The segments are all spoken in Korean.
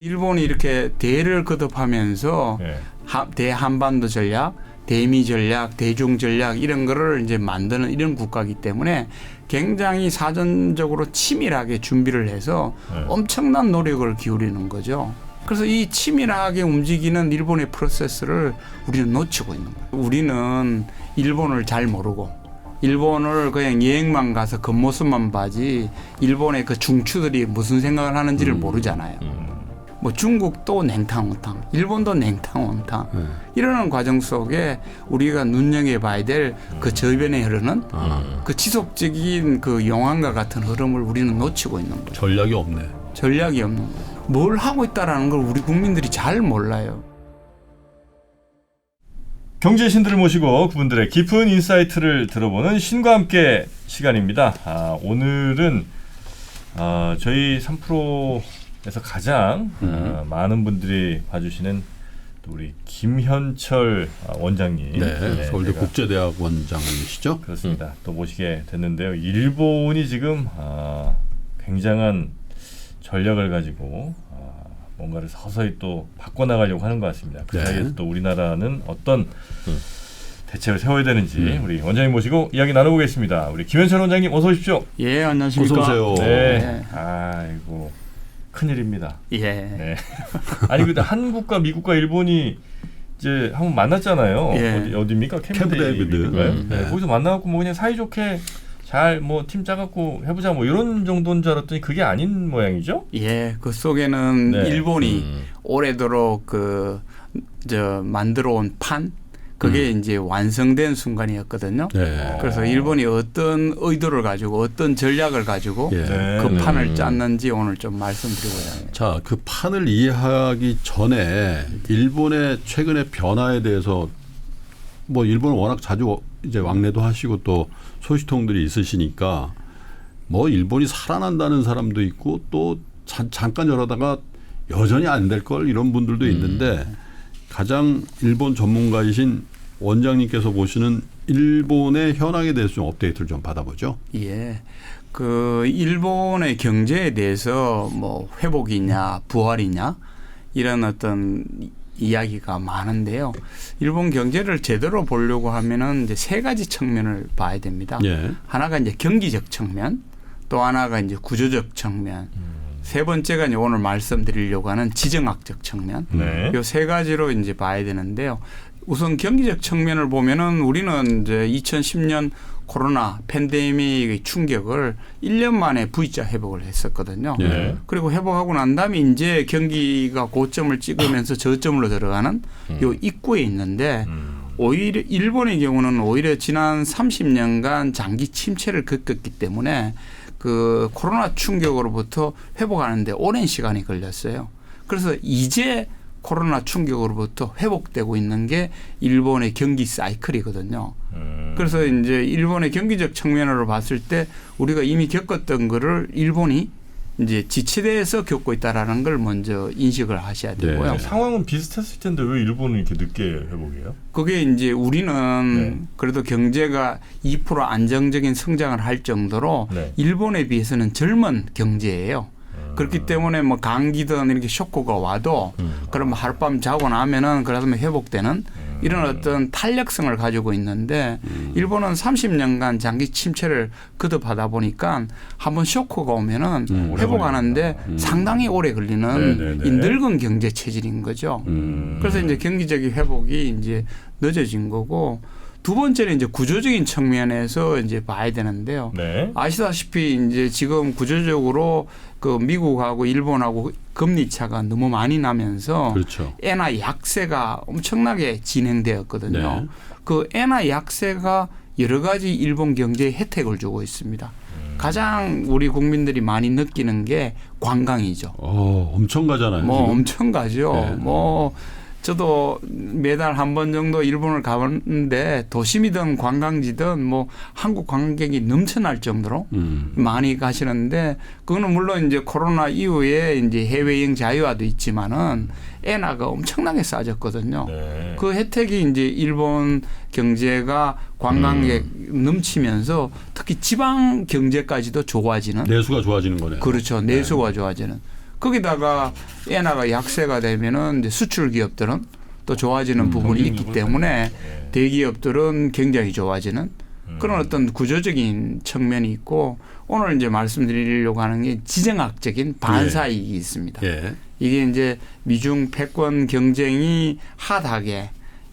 일본이 이렇게 대를 거듭하면서 네. 대한반도 전략, 대미 전략, 대중 전략 이런 거를 이제 만드는 이런 국가이기 때문에 굉장히 사전적으로 치밀하게 준비를 해서 엄청난 노력을 기울이는 거죠. 그래서 이 치밀하게 움직이는 일본의 프로세스를 우리는 놓치고 있는 거예요. 우리는 일본을 잘 모르고 일본을 그냥 여행만 가서 겉모습만 봐지 일본의 그 중추들이 무슨 생각을 하는지를 모르잖아요. 뭐 중국도 냉탕온탕, 일본도 냉탕온탕 이러는 과정 속에 우리가 눈여겨봐야 될 그 저변에 흐르는 그 지속적인 그 용암과 같은 흐름을 우리는 놓치고 있는 거죠. 전략이 없네. 전략이 없는 거예요. 뭘 하고 있다라는 걸 우리 국민들이 잘 몰라요. 경제 신들을 모시고 그분들의 깊은 인사이트를 들어보는 신과 함께 시간입니다. 오늘은 저희 3프로에서 가장 많은 분들이 봐주시는 또 우리 김현철 원장님. 네, 서울대 제가 국제대학 원장이시죠? 그렇습니다. 또 모시게 됐는데요. 일본이 지금 굉장한 전략을 가지고 뭔가를 서서히 또 바꿔나가려고 하는 것 같습니다. 그 사이에서 또 우리나라는 어떤 대책을 세워야 되는지 우리 원장님 모시고 이야기 나눠보겠습니다. 우리 김현철 원장님 어서 오십시오. 예, 안녕하십니까. 어서 오세요. 네. 아이고 큰일입니다. 예. 네. 아니 근데 한국과 미국과 일본이 이제 한번 만났잖아요. 예. 어디입니까? 캠프 데이비드. 네. 거기서 만나갖고 뭐 그냥 사이좋게 잘 뭐 팀 짜갖고 해보자 뭐 이런 정도인 줄 알았더니 그게 아닌 모양이죠? 예, 그 속에는 네. 일본이 오래도록 만들어온 판 그게 이제 완성된 순간이었거든요. 네. 그래서 일본이 어떤 의도를 가지고 어떤 전략을 가지고 예. 그 판을 짰는지 오늘 좀 말씀드리고자 합니다. 자, 그 판을 이해하기 전에 일본의 최근의 변화에 대해서 뭐 일본은 워낙 자주 이제 왕래도 하시고 또 소식통들이 있으시니까 뭐 일본이 살아난다는 사람도 있고 또 잠깐 저러다가 여전히 안 될 걸 이런 분들도 있는데 가장 일본 전문가이신 원장님께서 보시는 일본의 현황에 대해서 좀 업데이트를 좀 받아보죠. 예. 그 일본의 경제에 대해서 뭐 회복이냐 부활이냐 이런 어떤 이야기가 많은데요. 일본 경제를 제대로 보려고 하면은 이제 세 가지 측면을 봐야 됩니다. 예. 하나가 이제 경기적 측면, 또 하나가 이제 구조적 측면, 세 번째가 이제 오늘 말씀드리려고 하는 지정학적 측면. 네. 이 세 가지로 이제 봐야 되는데요. 우선 경기적 측면을 보면은 우리는 이제 2010년 코로나 팬데믹의 충격을 1년 만에 V자 회복을 했었거든요. 예. 그리고 회복하고 난 다음에 이제 경기가 고점을 찍으면서 저점으로 들어가는 요 입구에 있는데 오히려 일본의 경우는 오히려 지난 30년간 장기 침체를 겪었기 때문에 그 코로나 충격으로부터 회복하는데 오랜 시간이 걸렸어요. 그래서 이제 코로나 충격으로부터 회복되고 있는 게 일본의 경기 사이클이거든요. 그래서 이제 일본의 경기적 측면으로 봤을 때 우리가 이미 겪었던 거를 일본이 이제 지체돼서 겪고 있다라는 걸 먼저 인식을 하셔야 되고요. 네. 상황은 비슷했을 텐데 왜 일본은 이렇게 늦게 회복해요? 그게 이제 우리는 그래도 경제가 2% 안정적인 성장을 할 정도로 일본에 비해서는 젊은 경제예요. 그렇기 때문에 뭐 감기든 이렇게 쇼크가 와도 그러면 하룻밤 자고 나면은 그러면 회복되는 이런 어떤 탄력성을 가지고 있는데 일본은 30년간 장기 침체를 거듭하다 보니까 한번 쇼크가 오면은 회복하는데 상당히 오래 걸리는 이 늙은 경제 체질인 거죠. 그래서 이제 경기적인 회복이 이제 늦어진 거고 두 번째는 이제 구조적인 측면에서 이제 봐야 되는데요. 네. 아시다시피 이제 지금 구조적으로 그 미국하고 일본하고 금리 차가 너무 많이 나면서 그렇죠. 엔화 약세가 엄청나게 진행되었거든요. 네. 그 엔화 약세가 여러 가지 일본 경제에 혜택을 주고 있습니다. 가장 우리 국민들이 많이 느끼는 게 관광이죠. 엄청 가잖아요. 뭐 지금. 엄청 가죠. 네. 뭐 저도 매달 한 번 정도 일본을 가봤는데 도심이든 관광지든 뭐 한국 관광객이 넘쳐날 정도로 많이 가시는데 그거는 물론 이제 코로나 이후에 이제 해외여행 자유화도 있지만은 엔화가 엄청나게 싸졌거든요. 네. 그 혜택이 이제 일본 경제가 관광객 넘치면서 특히 지방 경제까지도 좋아지는 내수가 좋아지는 거네요. 그렇죠. 내수가 좋아지는. 거기다가 엔화가 약세가 되면은 이제 수출 기업들은 또 좋아지는 부분이 있기 때문에 대기업들은 굉장히 좋아지는 그런 어떤 구조적인 측면이 있고 오늘 이제 말씀드리려고 하는 게 지정학적인 반사이익이 있습니다. 예. 이게 이제 미중 패권 경쟁이 핫하게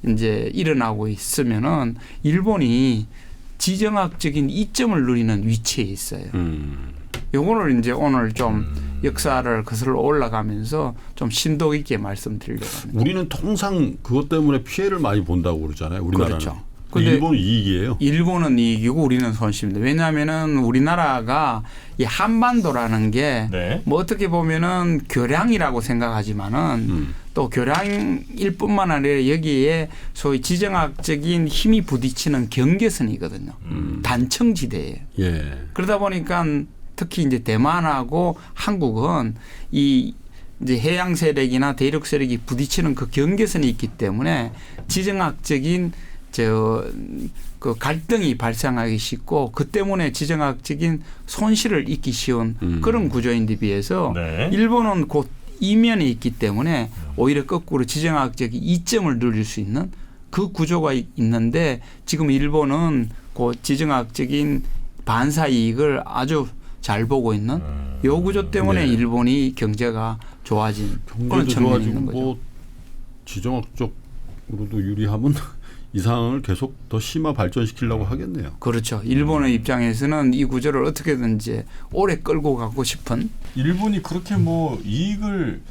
이제 일어나고 있으면은 일본이 지정학적인 이점을 누리는 위치에 있어요. 요거를 이제 오늘 좀 역사를 거슬러 올라가면서 좀 심도 있게 말씀드리려고 합니다. 우리는 통상 그것 때문에 피해를 많이 본다고 그러잖아요. 우리나라는. 그렇죠. 근데 일본은 이익이에요. 일본은 이익이고 우리는 손실입니다. 왜냐하면은 우리나라가 이 한반도라는 게 뭐 어떻게 보면은 교량이라고 생각하지만은 또 교량일 뿐만 아니라 여기에 소위 지정학적인 힘이 부딪히는 경계선이거든요. 단청지대예요. 예. 그러다 보니까 특히 이제 대만하고 한국은 이 이제 해양 세력이나 대륙 세력이 부딪히는 그 경계선이 있기 때문에 지정학적인 그 갈등이 발생하기 쉽고 그 때문에 지정학적인 손실을 입기 쉬운 그런 구조인데 비해서 일본은 곧 이면에 있기 때문에 오히려 거꾸로 지정학적인 이점을 누릴 수 있는 그 구조가 있는데 지금 일본은 그 지정학적인 반사 이익을 아주 잘 보고 있는 요 구조 때문에 일본이 경제가 좋아진 그런 측면이 있는 거죠. 뭐 지정학적으로도 유리하면 이 상황을 계속 더 심화 발전시키려고 하겠네요. 그렇죠. 일본의 입장에서는 이 구조를 어떻게든지 오래 끌고 가고 싶은. 일본이 그렇게 뭐 이익을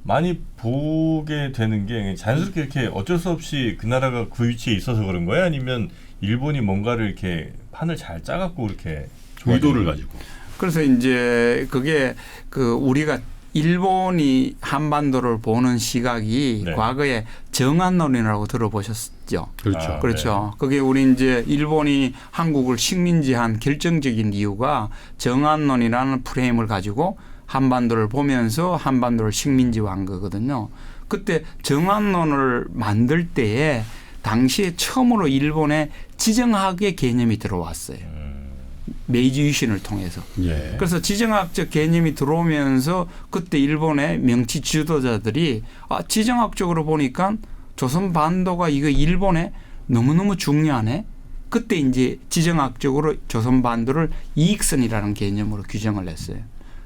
많이 보게 되는 게 자연스럽게 이렇게 어쩔 수 없이 그 나라가 그 위치에 있어서 그런 거예요? 아니면 일본이 뭔가를 이렇게 판을 잘 짜갖고 이렇게 의도를 가지고. 그래서 이제 그게 그 우리가 일본이 한반도를 보는 시각이 과거에 정안론이라고 들어보셨죠? 그렇죠. 그렇죠. 그게 우리 이제 일본이 한국을 식민지한 결정적인 이유가 정안론이라는 프레임을 가지고 한반도를 보면서 한반도를 식민지화한 거거든요. 그때 정안론을 만들 때에 당시에 처음으로 일본에 지정학의 개념이 들어왔어요. 메이지 유신을 통해서. 예. 그래서 지정학적 개념이 들어오면서 그때 일본의 명치 지도자들이 지정학적으로 보니까 조선 반도가 이거 일본에 너무너무 중요하네. 그때 이제 지정학적으로 조선 반도를 이익선이라는 개념으로 규정을 했어요.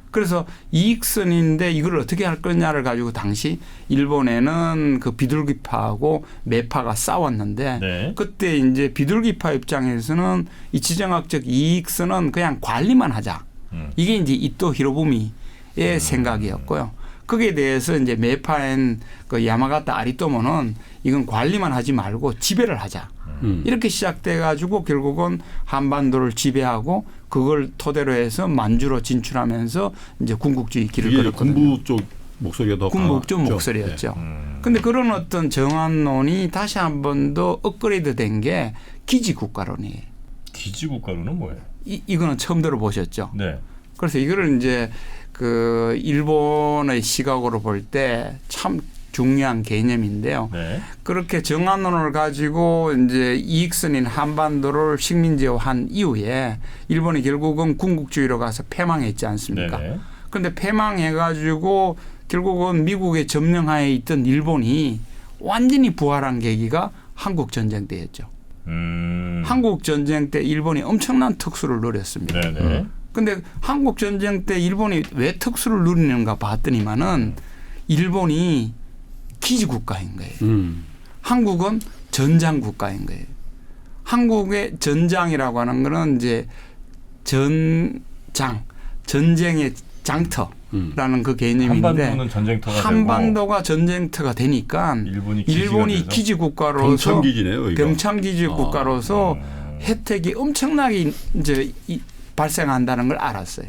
그래서 이익선인데 이걸 어떻게 할 거냐를 가지고 당시 일본에는 그 비둘기파하고 매파가 싸웠는데 그때 이제 비둘기파 입장에서는 이 지정학적 이익선은 그냥 관리만 하자. 이게 이제 이토 히로부미의 생각이었고요. 거기에 대해서 이제 매파인 그 야마가타 아리토모는 이건 관리만 하지 말고 지배를 하자. 이렇게 시작돼 가지고 결국은 한반도를 지배하고 그걸 토대로 해서 만주로 진출하면서 이제 군국주의 길을 걸었거든요. 군부 쪽 목소리가 더 군부 쪽 목소리였죠. 그런데 그런 어떤 정안론이 다시 한 번 더 업그레이드 된 게 기지국가론이에요. 기지국가론은 뭐예요? 이거는 처음 들어보셨죠? 네. 그래서 이거를 이제 그 일본의 시각으로 볼 때 참 중요한 개념인데요. 그렇게 정안론을 가지고 이제 이익선인 한반도를 식민지화한 이후에 일본이 결국은 군국주의로 가서 패망했지 않습니까? 그런데 패망해가지고 결국은 미국의 점령하에 있던 일본이 완전히 부활한 계기가 한국 전쟁 때였죠. 한국 전쟁 때 일본이 엄청난 특수를 누렸습니다. 그런데 한국 전쟁 때 일본이 왜 특수를 누리는가 봤더니만은 일본이 기지국가인 거예요. 한국은 전장국가인 거예요. 한국의 전장이라고 하는 거는 이제 전쟁의 장터라는 그 개념인데 한반도는 전쟁터가 한반도가 전쟁터가 되니까 일본이 기지국가로서 병창기지국가로서 혜택이 엄청나게 이제 발생한다는 걸 알았어요.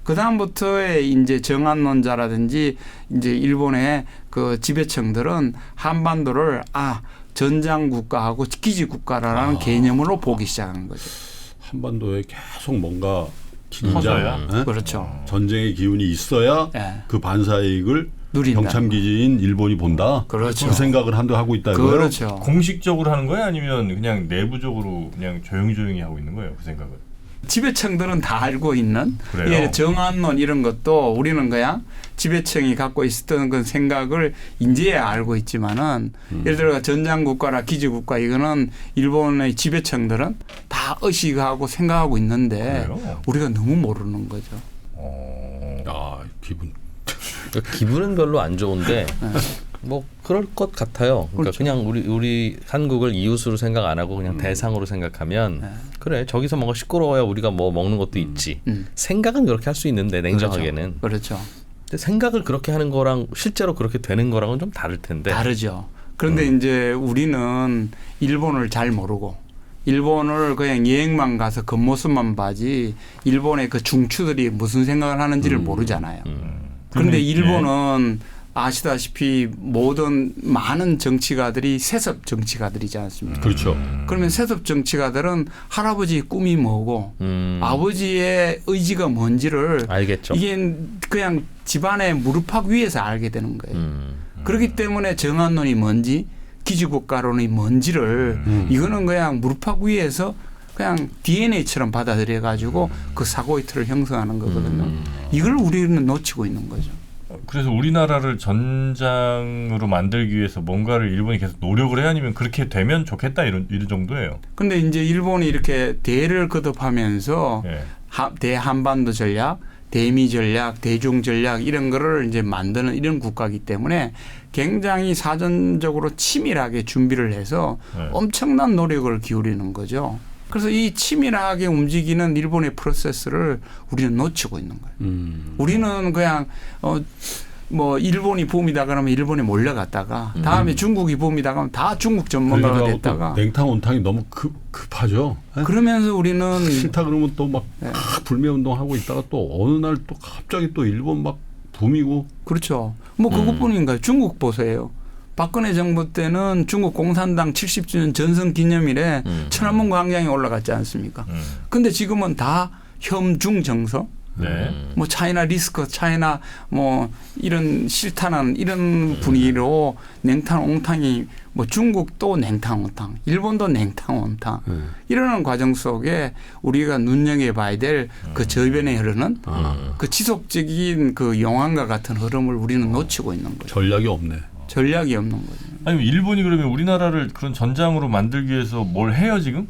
그 다음부터의 이제 정안론자라든지 이제 일본의 그 지배층들은 한반도를 전장 국가하고 기지 국가라는 개념으로 보기 시작한 거죠. 한반도에 계속 뭔가 긴장, 그렇죠. 전쟁의 기운이 있어야 그 반사이익을 병참기지인 일본이 본다. 그렇죠. 그 생각을 하고 있다. 그렇죠. 공식적으로 하는 거예요? 아니면 그냥 내부적으로 그냥 조용히 하고 있는 거예요? 그 생각을? 지배층들은 다 알고 있는 그래요? 정안론 이런 것도 우리는 그냥 지배층이 갖고 있었던 그 생각을 이제야 알고 있지만은 예를 들어 전장국가나 기지국가 이거는 일본의 지배층들은 다 의식하고 생각하고 있는데 그래요? 우리가 너무 모르는 거죠. 아, 기분. 그러니까 기분은 별로 안 좋은데 뭐 그럴 것 같아요. 그러니까 그렇죠. 그냥 우리 한국을 이웃으로 생각 안 하고 그냥 대상으로 생각하면 그래 저기서 뭔가 시끄러워야 우리가 뭐 먹는 것도 있지. 생각은 그렇게 할 수 있는데 냉정하게는. 그렇죠. 근데 생각을 그렇게 하는 거랑 실제로 그렇게 되는 거랑은 좀 다를 텐데. 다르죠. 그런데 이제 우리는 일본을 잘 모르고 일본을 그냥 여행만 가서 겉모습만 봐지 일본의 그 중추들이 무슨 생각을 하는지를 모르잖아요. 그런데 일본은 아시다시피 모든 많은 정치가들이 세습 정치가들이지 않습니까? 그렇죠. 그러면 세습 정치가들은 할아버지 꿈이 뭐고 아버지의 의지가 뭔지를 알겠죠. 이게 그냥 집안의 무릎팍 위에서 알게 되는 거예요. 그렇기 때문에 정안론이 뭔지 기지국가론이 뭔지를 이거는 그냥 무릎팍 위에서 그냥 DNA처럼 받아들여 가지고 그 사고의 틀을 형성하는 거거든요. 이걸 우리는 놓치고 있는 거죠. 그래서 우리나라를 전장으로 만들기 위해서 뭔가를 일본이 계속 노력을 해야 아니면 그렇게 되면 좋겠다 이런 정도예요. 근데 이제 일본이 이렇게 대를 거듭하면서 예. 대한반도 전략, 대미 전략, 대중 전략 이런 거를 이제 만드는 이런 국가이기 때문에 굉장히 사전적으로 치밀하게 준비를 해서 엄청난 노력을 기울이는 거죠. 그래서 이 치밀하게 움직이는 일본의 프로세스를 우리는 놓치고 있는 거예요. 우리는 그냥 뭐 일본이 붐이다 그러면 일본에 몰려갔다가 다음에 중국이 붐이다 그러면 다 중국 전문가가 됐다가 냉탕 온탕이 너무 급하죠. 그러면서 우리는 싫다 그러면 또 막 불매 운동하고 있다가 또 어느 날 또 갑자기 또 일본 막 붐이고. 그렇죠. 뭐 그것뿐인가요? 중국 보세요. 박근혜 정부 때는 중국 공산당 70주년 전승 기념일에 천안문 광장에 올라갔지 않습니까? 근데 지금은 다 혐중 정서, 네. 뭐 차이나 리스크, 차이나 뭐 이런 싫다는 이런 분위기로 냉탕 옹탕이 뭐 중국도 냉탕 옹탕, 일본도 냉탕 옹탕 이러는 과정 속에 우리가 눈여겨봐야 될 그 저변에 흐르는 그 지속적인 그 용암과 같은 흐름을 우리는 놓치고 있는 거죠. 전략이 없네. 전략이 없는 거죠. 아니 일본이 그러면 우리나라를 그런 전장으로 만들기 위해서 뭘 해요 지금?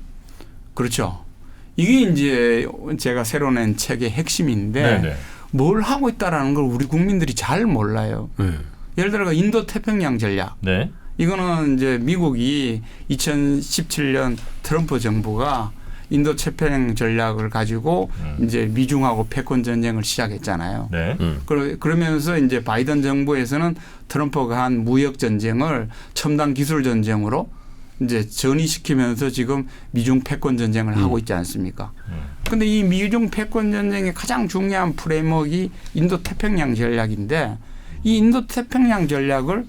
그렇죠. 이게 이제 제가 새로 낸 책의 핵심인데 네네. 뭘 하고 있다라는 걸 우리 국민들이 잘 몰라요. 예를 들어 인도 태평양 전략. 네. 이거는 이제 미국이 2017년 트럼프 정부가 인도 태평양 전략을 가지고 이제 미중하고 패권 전쟁을 시작했잖아요. 네. 그러면서 이제 바이든 정부에서는 트럼프가 한 무역 전쟁을 첨단 기술 전쟁으로 이제 전이시키면서 지금 미중 패권 전쟁을 하고 있지 않습니까? 그런데 이 미중 패권 전쟁의 가장 중요한 프레임워크가 인도 태평양 전략인데 이 인도 태평양 전략을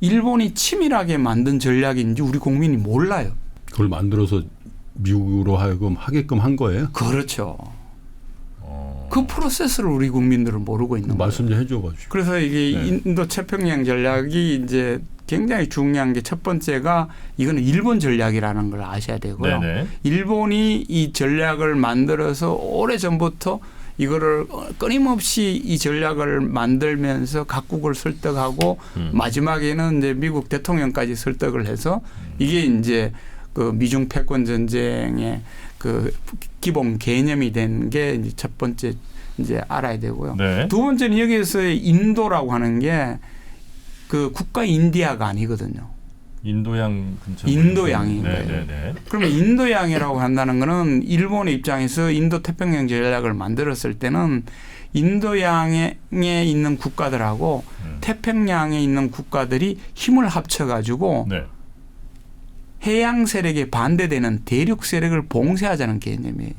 일본이 치밀하게 만든 전략인지 우리 국민이 몰라요. 그걸 만들어서 미국으로 하여금 하게끔 한 거예요? 그렇죠. 그 프로세스를 우리 국민들은 모르고 있는 거예요. 말씀 좀 해줘가지고. 그래서 이게 인도 태평양 전략이 이제 굉장히 중요한 게 첫 번째가 이거는 일본 전략이라는 걸 아셔야 되고요. 네네. 일본이 이 전략을 만들어서 오래 전부터 이거를 끊임없이 이 전략을 만들면서 각국을 설득하고 마지막에는 이제 미국 대통령까지 설득을 해서 이게 이제 그 미중 패권 전쟁의 그 기본 개념이 된 게 이제 첫 번째 이제 알아야 되고요. 네. 두 번째는 여기에서의 인도라고 하는 게 그 국가 인디아가 아니거든요. 인도양 근처. 인도양인 네, 거예요. 네, 네. 그러면 인도양이라고 한다는 거는 일본의 입장에서 인도 태평양 전략을 만들었을 때는 인도양에 있는 국가들하고 태평양에 있는 국가들이 힘을 합쳐가지고 네. 해양 세력에 반대되는 대륙 세력을 봉쇄하자는 개념이에요.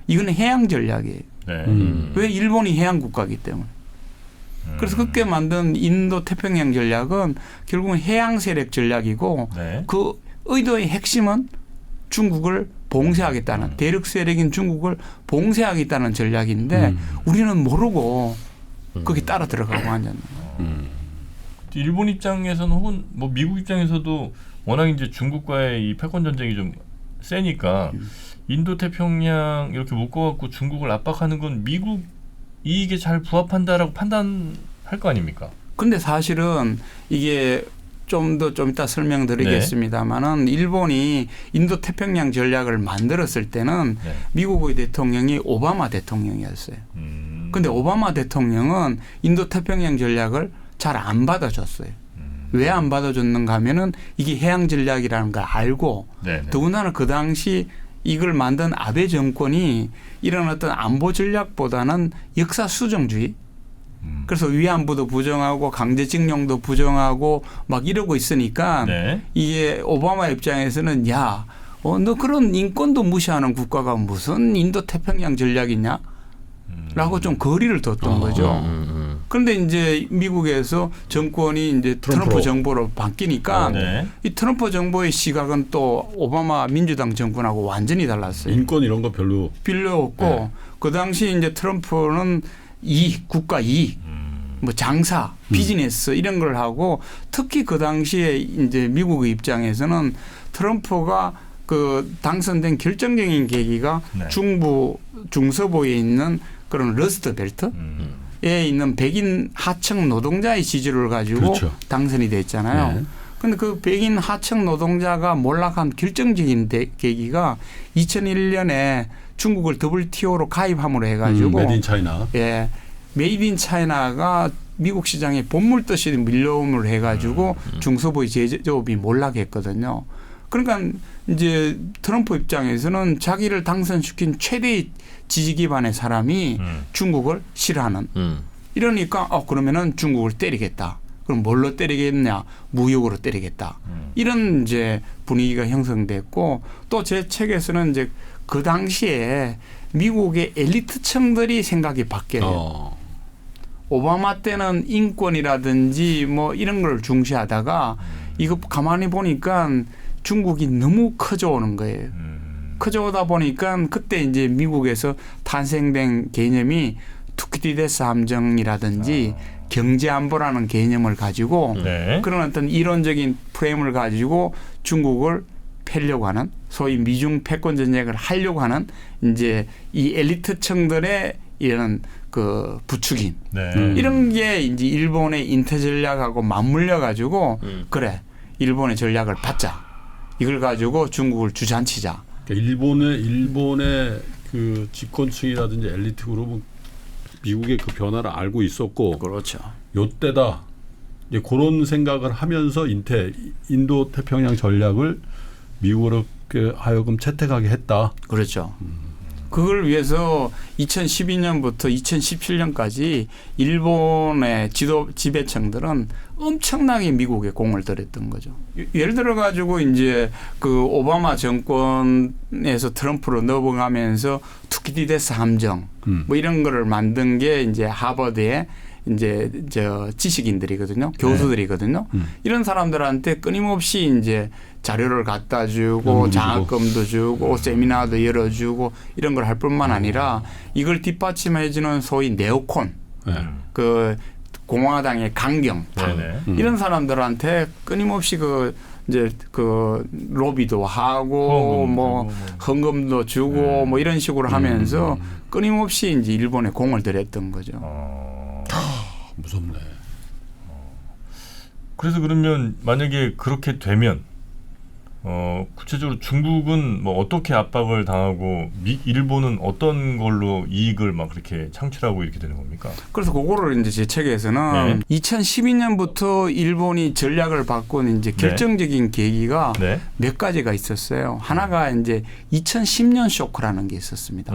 이거는 해양 전략이에요. 네. 왜 일본이 해양 국가이기 때문에. 그래서 그렇게 만든 인도 태평양 전략은 결국은 해양 세력 전략이고 네. 그 의도의 핵심은 중국을 봉쇄하겠다는 대륙 세력인 중국을 봉쇄하겠다는 전략인데 우리는 모르고 거기 따라 들어가고 하는. 일본 입장에서는 혹은 뭐 미국 입장에서도 워낙 이제 중국과의 이 패권 전쟁이 좀 세니까 인도 태평양 이렇게 묶어갖고 중국을 압박하는 건 미국 이익에 잘 부합한다라고 판단할 거 아닙니까? 근데 사실은 이게 좀 이따 설명드리겠습니다만은 일본이 인도 태평양 전략을 만들었을 때는 네. 미국의 대통령이 오바마 대통령이었어요. 근데 오바마 대통령은 인도 태평양 전략을 잘 안 받아줬어요. 왜 안 받아줬는가 하면은 이게 해양 전략이라는 걸 알고 네네. 더군다나 그 당시 이걸 만든 아베 정권이 이런 어떤 안보 전략보다는 역사 수정주의 그래서 위안부도 부정하고 강제징용도 부정하고 막 이러고 있으니까 네. 이게 오바마 입장에서는 야, 너 그런 인권도 무시하는 국가가 무슨 인도 태평양 전략이냐? 라고 좀 거리를 뒀던 거죠. 그런데 이제 미국에서 정권이 이제 트럼프 정부로 바뀌니까 네. 이 트럼프 정부의 시각은 또 오바마 민주당 정권하고 완전히 달랐어요. 인권 이런 거 별로 필요 없고 네. 그 당시 이제 트럼프는 이익, 국가 이익, 뭐 장사, 비즈니스 이런 걸 하고 특히 그 당시에 이제 미국의 입장에서는 트럼프가 그 당선된 결정적인 계기가 네. 중서부에 있는 그런 러스트 벨트에 있는 백인 하청 노동자의 지지를 가지고 그렇죠. 당선이 됐잖아요. 네. 그런데 그 백인 하청 노동자가 몰락한 결정적인 계기가 2001년에 중국을 WTO로 가입함으로 해가지고 메이드 인 차이나. 예, 메이드 인 차이나가 미국 시장에 본물듯이 밀려옴을 해가지고 중소부의 제조업이 몰락했거든요. 그러니까 이제 트럼프 입장에서는 자기를 당선시킨 최대의 지지 기반의 사람이 중국을 싫어하는. 이러니까 그러면은 중국을 때리겠다. 그럼 뭘로 때리겠냐? 무역으로 때리겠다. 이런 이제 분위기가 형성됐고 또 제 책에서는 이제 그 당시에 미국의 엘리트층들이 생각이 바뀌어요. 오바마 때는 인권이라든지 뭐 이런 걸 중시하다가 이거 가만히 보니까 중국이 너무 커져오는 거예요. 커져오다 보니까 그때 이제 미국에서 탄생된 개념이 투키디데스 함정이라든지 경제안보라는 개념을 가지고 네. 그런 어떤 이론적인 프레임을 가지고 중국을 패려고 하는 소위 미중 패권 전쟁을 하려고 하는 이제 이 엘리트층들의 이런 그 부추김 네. 이런 게 이제 일본의 인태 전략하고 맞물려 가지고 그래 일본의 전략을 받자 이걸 가지고 중국을 주저앉히자. 그러니까 일본의 그 집권층이라든지 엘리트 그룹은 미국의 그 변화를 알고 있었고 그렇죠. 요때다 이제 그런 생각을 하면서 인도 태평양 전략을 미국으로 하여금 채택하게 했다. 그렇죠. 그걸 위해서 2012년부터 2017년까지 일본의 지배층들은 엄청나게 미국에 공을 들였던 거죠. 예를 들어 가지고 이제 그 오바마 정권에서 트럼프로 넘어가면서 투키디데스 함정 뭐 이런 거를 만든 게 이제 하버드의 이제 저 지식인들이거든요. 교수들이거든요. 이런 사람들한테 끊임없이 이제 자료를 갖다 주고 장학금도 주고 세미나도 열어주고 이런 걸 할 뿐만 아니라 이걸 뒷받침해 주는 소위 네오콘 그 공화당의 강경파 이런 사람들한테 끊임없이 그 이제 그 로비도 하고 뭐 헌금도 주고 뭐 이런 식으로 하면서 끊임없이 이제 일본에 공을 들였던 거죠. 무섭네. 그래서 그러면 만약에 그렇게 되면 구체적으로 중국은 뭐 어떻게 압박을 당하고 일본은 어떤 걸로 이익을 막 그렇게 창출하고 이렇게 되는 겁니까? 그래서 그거를 이제 제 책에서는 2012년부터 일본이 전략을 바꾼 이제 결정적인 계기가 몇 가지가 있었어요. 하나가 이제 2010년 쇼크라는 게 있었습니다.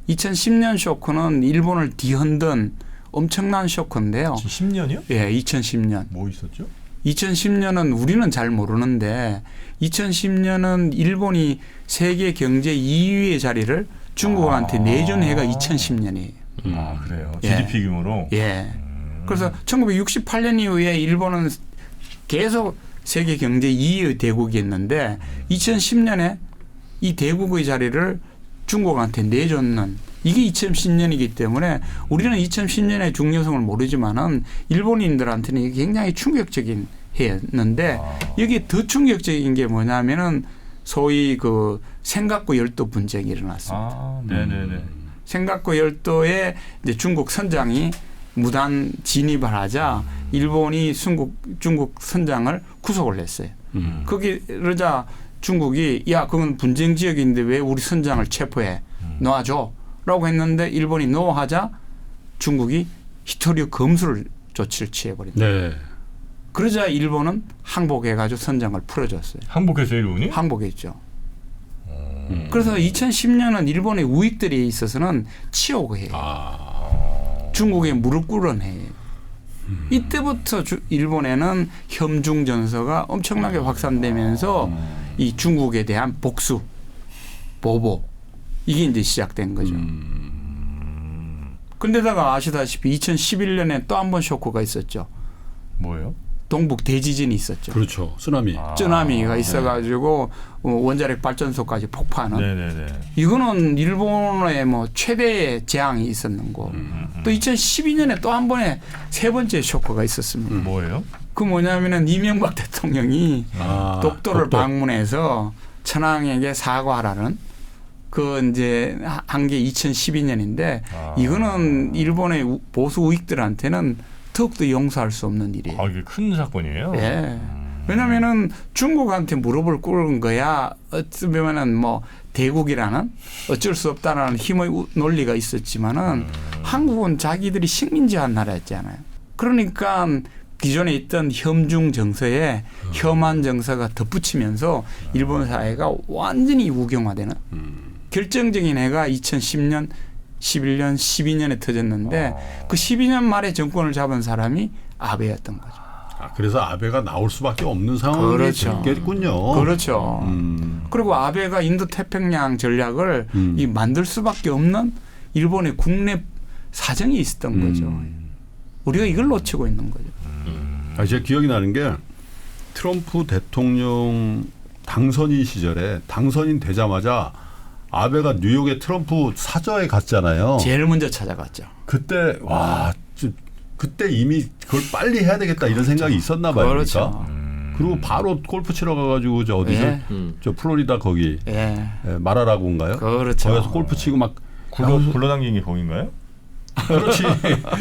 2010년 쇼크는 일본을 뒤흔든 엄청난 쇼크인데요. 2010년이요? 예, 2010년. 뭐 있었죠? 2010년은 우리는 잘 모르는데 2010년은 일본이 세계 경제 2위의 자리를 중국한테 내준 해가 2010년이에요. 아, 그래요. GDP 규모로? 예. 그래서 1968년 이후에 일본은 계속 세계 경제 2위의 대국이었는데 2010년에 이 대국의 자리를 중국한테 내줬는 이게 2010년이기 때문에 우리는 2010년의 중요성을 모르지만은 일본인들한테는 이게 굉장히 충격적인 해였는데 여기 더 충격적인 게 뭐냐면은 소위 그 생각고 열도 분쟁이 일어났습니다. 아, 네네네. 생각고 열도에 이제 중국 선장이 무단 진입을 하자 일본이 중국 선장을 구속을 했어요. 거기 그러자 중국이 야 그건 분쟁 지역인데 왜 우리 선장을 체포해 놔줘라고 했는데 일본이 노하자 중국이 히토류 검수를 조치를 취해버린다. 네. 그러자 일본은 항복해가지고 선장을 풀어줬어요. 항복했어요 일본이? 항복했죠. 그래서 2010년은 일본의 우익들에 있어서는 치욕해요. 중국에 무릎 꿇어내요. 이때부터 일본에는 현중 전서가 엄청나게 확산되면서 이 중국에 대한 복수, 보복 이게 이제 시작된 거죠. 근데다가 아시다시피 2011년에 또 한 번 쇼크가 있었죠. 뭐예요? 동북 대지진이 있었죠. 그렇죠. 쓰나미. 쓰나미가 있어가지고 원자력 발전소까지 폭파하는. 네네네. 이거는 일본의 뭐 최대의 재앙이 있었는 거. 또 2012년에 또 한 번에 세 번째 쇼크가 있었습니다. 뭐예요? 그 뭐냐면은 이명박 대통령이 독도를 방문해서 천황에게 사과하라는 그 이제 한 게 2012년인데 이거는 일본의 보수 우익들한테는 더욱더 용서할 수 없는 일이에요. 아, 이게 큰 사건이에요? 예. 왜냐면은 중국한테 무릎을 꿇은 거야. 어쩌면은 뭐 대국이라는 어쩔 수 없다라는 힘의 논리가 있었지만은 한국은 자기들이 식민지한 나라였잖아요. 그러니까 기존에 있던 혐중 정서에 혐한 정서가 덧붙이면서 일본 사회가 완전히 우경화되는 결정적인 해가 2010년 11년, 12년에 터졌는데 그 12년 말에 정권을 잡은 사람이 아베였던 거죠. 그래서 아베가 나올 수밖에 없는 상황이 그렇죠. 됐겠군요. 그렇죠. 그리고 아베가 인도 태평양 전략을 이 만들 수밖에 없는 일본의 국내 사정이 있었던 거죠. 우리가 이걸 놓치고 있는 거죠. 제가 기억이 나는 게 트럼프 대통령 당선인 시절에 당선인 되자마자 아베가 뉴욕에 트럼프 사저에 갔잖아요. 제일 먼저 찾아갔죠. 그때 그때 이미 그걸 빨리 해야 되겠다 이런 생각이 있었나 봐요. 그렇죠. 그러니까. 그리고 바로 골프 치러 가가지고 저 어디서 예. 저 플로리다 거기 예. 마라라고인가요? 그렇죠. 거기서 골프 치고 막 굴러당긴 게 거긴가요? 그렇지.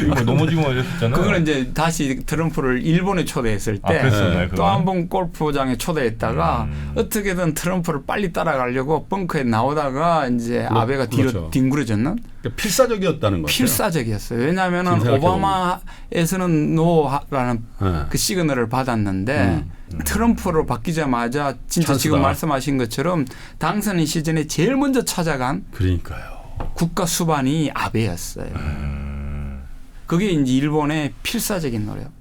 이거 넘어지고 말했었잖아요. 그거는 이제 다시 트럼프를 일본에 초대했을 때 또 한 번 골프장에 초대했다가 어떻게든 트럼프를 빨리 따라가려고 벙커에 나오다가 이제 아베가 뒤로 그렇죠. 뒹굴어졌는 그러니까 필사적이었다는 거죠. 필사적이었어요. 왜냐하면 오바마에서는 노라는 네. 그 시그널을 받았는데 트럼프로 바뀌자마자 진짜 찬스다. 지금 말씀하신 것처럼 당선인 시즌에 제일 먼저 찾아간 그러니까요. 국가 수반이 아베였어요. 그게 이제 일본의 필사적인 노력.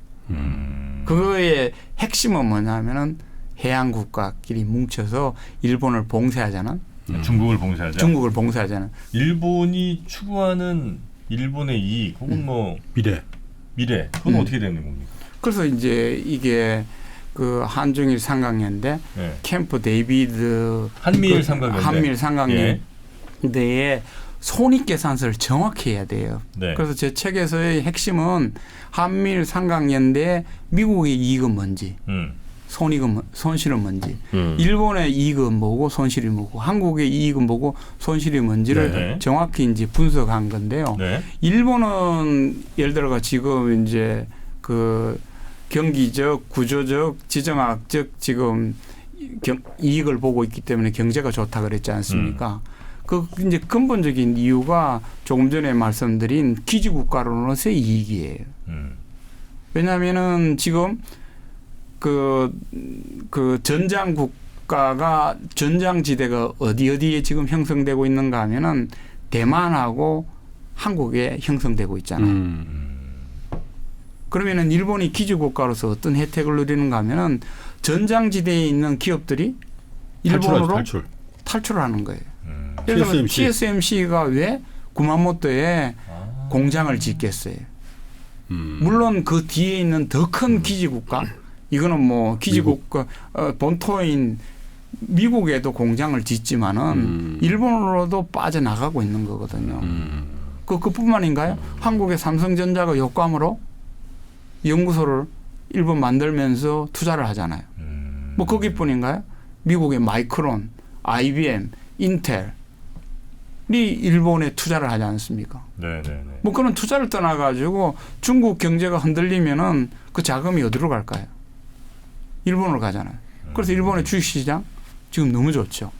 그거의 핵심은 뭐냐면은 해양 국가끼리 뭉쳐서 일본을 봉쇄하자는 중국을 봉쇄하자. 중국을 봉쇄하자는 일본이 추구하는 일본의 이익 혹은 뭐 미래 그건 어떻게 되는 겁니까? 그래서 이제 이게 그 한중일 삼각연대 네. 캠프 데이비드 한미일 삼각연대. 한미일 삼각연대의 손익계산서를 정확히 해야 돼요. 네. 그래서 제 책에서의 핵심은 한미일 삼각연대의 미국의 이익은 뭔지, 손실은 뭔지, 일본의 이익은 뭐고 손실이 뭐고, 한국의 이익은 뭐고 손실이 뭔지를 네. 정확히 이제 분석한 건데요. 네. 일본은 예를 들어가 지금 이제 그 경기적, 구조적, 지정학적 지금 이익을 보고 있기 때문에 경제가 좋다 그랬지 않습니까? 그 이제 근본적인 이유가 조금 전에 말씀드린 기지국가로서의 이익이에요. 왜냐하면은 지금 그 전장 국가가 전장지대가 어디에 지금 형성되고 있는가 하면은 대만하고 한국에 형성되고 있잖아요. 그러면은 일본이 기지국가로서 어떤 혜택을 누리는가 하면은 전장지대에 있는 기업들이 일본으로 탈출하는 거예요. 예를 들면 TSMC가 왜 구마모토에 공장을 짓겠어요. 물론 그 뒤에 있는 더 큰 기지국가 이거는 뭐 기지국가 본토인 미국에도 공장을 짓지만은 일본으로도 빠져나가고 있는 거거든요. 그뿐만인가요? 한국의 삼성전자가 역감으로 연구소를 일본 만들면서 투자를 하잖아요. 뭐 거기뿐인가요? 미국의 마이크론 IBM, 인텔이 일본에 투자를 하지 않습니까? 네네네. 뭐 그런 투자를 떠나가지고 중국 경제가 흔들리면은 그 자금이 어디로 갈까요? 일본으로 가잖아요. 그래서 일본의 주식시장 지금 너무 좋죠.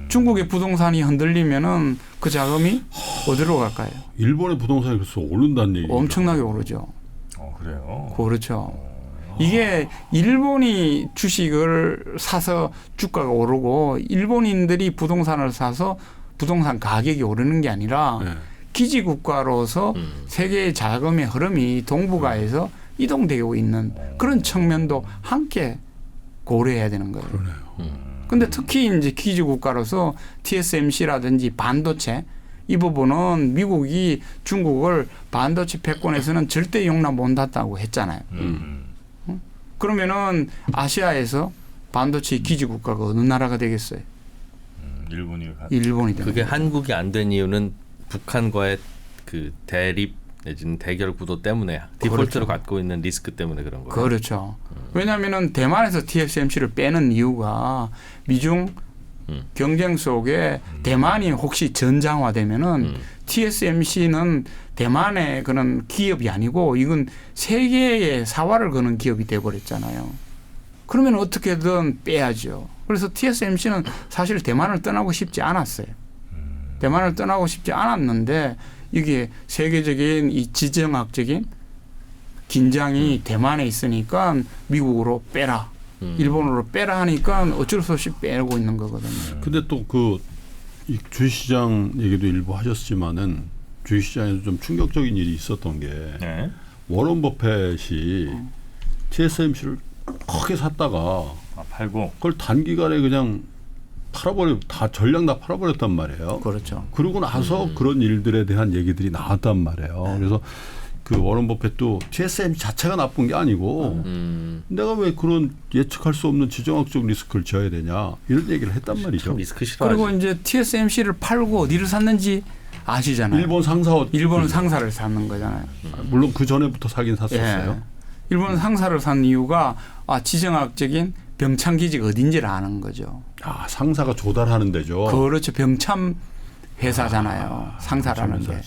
중국의 부동산이 흔들리면은 그 자금이 어디로 갈까요? 일본의 부동산이 그래서 오른다는 얘기. 엄청나게 오르죠. 그래요. 그렇죠. 이게 일본이 주식을 사서 주가가 오르고 일본인들이 부동산을 사서 부동산 가격이 오르는 게 아니라 네. 기지국가로서 세계의 자금의 흐름이 동북아에서 이동되고 있는 그런 측면도 함께 고려해야 되는 거예요. 그러네요. 근데 특히 이제 기지국가로서 TSMC라든지 반도체 이 부분은 미국이 중국을 반도체 패권에서는 절대 용납 못한다고 했잖아요. 그러면은 아시아에서 반도체 기지국가가 어느 나라가 되겠어요? 일본이 되는 그게 거예요. 한국이 안 된 이유는 북한과의 그 대립 내지는 대결 구도 때문에 디폴트를 그렇죠. 갖고 있는 리스크 때문에 그런 거예요. 그렇죠. 왜냐하면은 대만에서 TSMC를 빼는 이유가 미중 경쟁 속에 대만이 혹시 전장화되면은 TSMC는 대만의 그런 기업이 아니고 이건 세계의 사활을 거는 기업이 돼버렸잖아요. 그러면 어떻게든 빼야죠. 그래서 TSMC는 사실 대만을 떠나고 싶지 않았어요. 대만을 떠나고 싶지 않았는데 이게 세계적인 이 지정학적인 긴장이 대만에 있으니까 미국으로 빼라. 일본으로 빼라 하니까 어쩔 수 없이 빼고 있는 거거든요. 근데 또 그 주식시장 얘기도 일부 하셨지만은 주식시장에서 좀 충격적인 일이 있었던 게 네. 워런 버핏이 TSMC를 크게 샀다가 팔고. 그걸 단기간에 그냥 다 전량 다 팔아버렸단 말이에요. 그렇죠. 그러고 나서 그런 일들에 대한 얘기들이 나왔단 말이에요. 그래서 그 워런 버핏도 TSMC 자체가 나쁜 게 아니고 내가 왜 그런 예측할 수 없는 지정학적 리스크를 져야 되냐 이런 얘기를 했단 말이죠. 참 리스크 싫어하지. 그리고 이제 TSMC를 팔고 어디를 샀는지 아시잖아요. 일본 상사 일본은 상사를 샀는 거잖아요. 물론 그 전에부터 사긴 샀었어요. 예. 일본 상사를 산 이유가 지정학적인 병참 기지가 어딘지를 아는 거죠. 아 상사가 조달하는 데죠. 그렇죠. 병참 회사잖아요. 상사라는 게.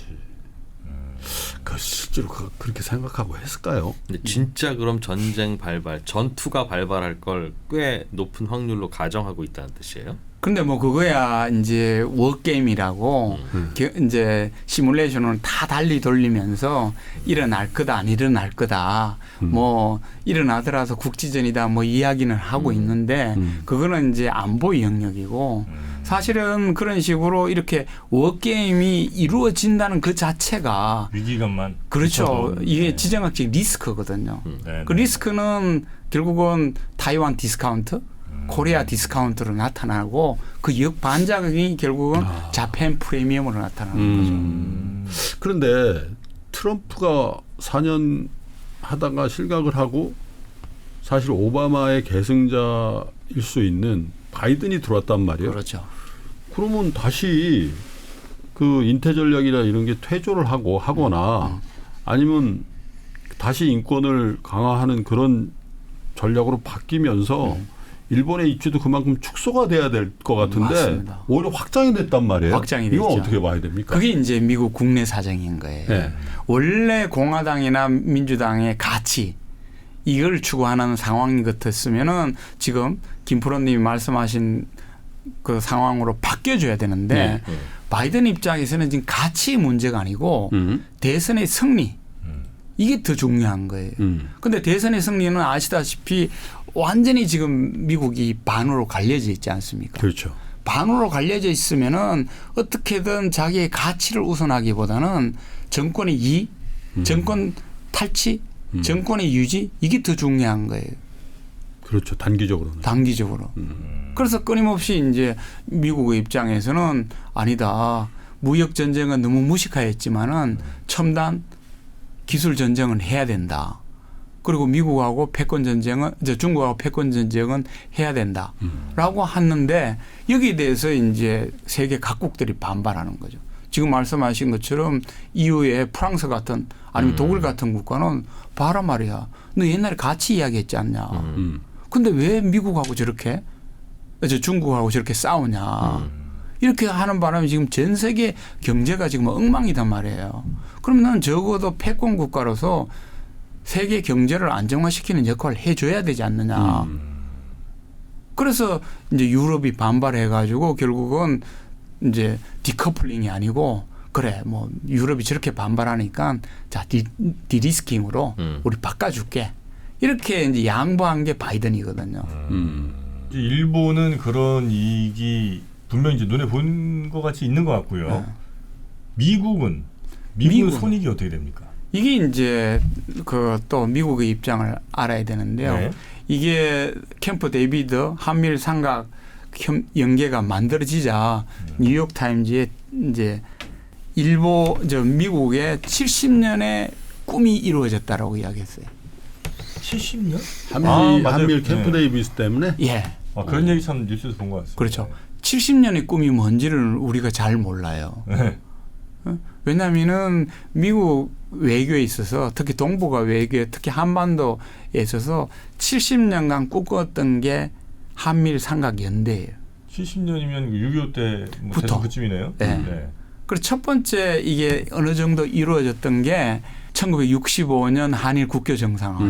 그 실제로 그렇게 생각하고 했을까요? 근데 진짜 그럼 전쟁 발발, 전투가 발발할 걸 꽤 높은 확률로 가정하고 있다는 뜻이에요? 근데 뭐 그거야 이제 워게임이라고 이제 시뮬레이션을 다 달리 돌리면서 일어날 거다 안 일어날 거다 뭐 일어나더라도 국지전이다 뭐 이야기는 하고 있는데 그거는 이제 안보의 영역이고 사실은 그런 식으로 이렇게 워게임이 이루어진다는 그 자체가 위기감만. 그렇죠. 있어도, 이게 네. 지정학적 리스크거든요. 네, 그 네. 리스크는 결국은 타이완 디스카운트, 코리아 디스카운트로 나타나고 그 역반작이 결국은 자펜 프리미엄으로 나타나는 거죠. 그런데 트럼프가 4년 하다가 실각을 하고 사실 오바마의 계승자일 수 있는 바이든이 들어왔단 말이에요. 그렇죠. 그러면 다시 그 인태 전략이나 이런 게 퇴조를 하거나 아니면 다시 인권을 강화하는 그런 전략으로 바뀌면서 일본의 입지도 그만큼 축소가 돼야 될 것 같은데 맞습니다. 오히려 확장이 됐단 말이에요. 확장이 이건 됐죠. 어떻게 봐야 됩니까? 그게 이제 미국 국내 사정인 거예요. 네. 원래 공화당이나 민주당의 가치 이걸 추구하는 상황인 것 같았으면은 지금 김프로님이 말씀하신 그 상황으로 바뀌어줘야 되는데 바이든 입장에서는 지금 가치 문제가 아니고 대선의 승리 이게 더 중요한 거예요. 근데 대선의 승리는 아시다시피 완전히 지금 미국이 반으로 갈려져 있지 않습니까? 그렇죠. 반으로 갈려져 있으면은 어떻게든 자기의 가치를 우선하기보다는 정권의 이익, 정권 탈취, 정권의 유지 이게 더 중요한 거예요. 그렇죠. 단기적으로는. 단기적으로. 그래서 끊임없이 이제 미국의 입장에서는 아니다. 무역 전쟁은 너무 무식하였지만은 첨단 기술 전쟁은 해야 된다. 그리고 미국하고 패권 전쟁은 중국하고 패권 전쟁은 해야 된다라고 하는데 여기에 대해서 이제 세계 각국들이 반발하는 거죠. 지금 말씀하신 것처럼 EU의 프랑스 같은 아니면 독일 같은 국가는 봐라 말이야. 너 옛날에 같이 이야기했지 않냐. 근데 왜 미국하고 저렇게 저 중국하고 저렇게 싸우냐. 이렇게 하는 바람에 지금 전 세계 경제가 지금 엉망이단 말이에요. 그러면 적어도 패권 국가로서 세계 경제를 안정화시키는 역할을 해줘야 되지 않느냐. 그래서 이제 유럽이 반발해가지고 결국은 이제 디커플링이 아니고 그래 뭐 유럽이 저렇게 반발하니까 자 디리스킹으로 우리 바꿔줄게. 이렇게 이제 양보한 게 바이든이거든요. 이제 일본은 그런 이익이 분명히 이제 눈에 본 것 같이 있는 것 같고요. 네. 미국은 손익이 어떻게 됩니까? 이게 이제 그 또 미국의 입장을 알아야 되는데요. 네. 이게 캠프 데이비드 한미일 삼각 연계가 만들어지자 뉴욕 타임즈에 이제 미국의 70년의 꿈이 이루어졌다라고 이야기했어요. 70년? 한미일 맞아요. 캠프 네. 데이비스 때문에 예. 그런 얘기 참 뉴스에서 본 것 같습니다. 그렇죠. 70년의 꿈이 뭔지를 우리가 잘 몰라요. 네. 왜냐하면은 미국 외교에 있어서 특히 동북아 외교, 특히 한반도에 있어서 70년간 꿈꿨던 게 한미일 삼각 연대예요. 70년이면 6.25 때 뭐 부터. 대충 그쯤이네요. 네. 그리고 첫 번째 이게 어느 정도 이루어졌던 게 1965년 한일 국교 정상화.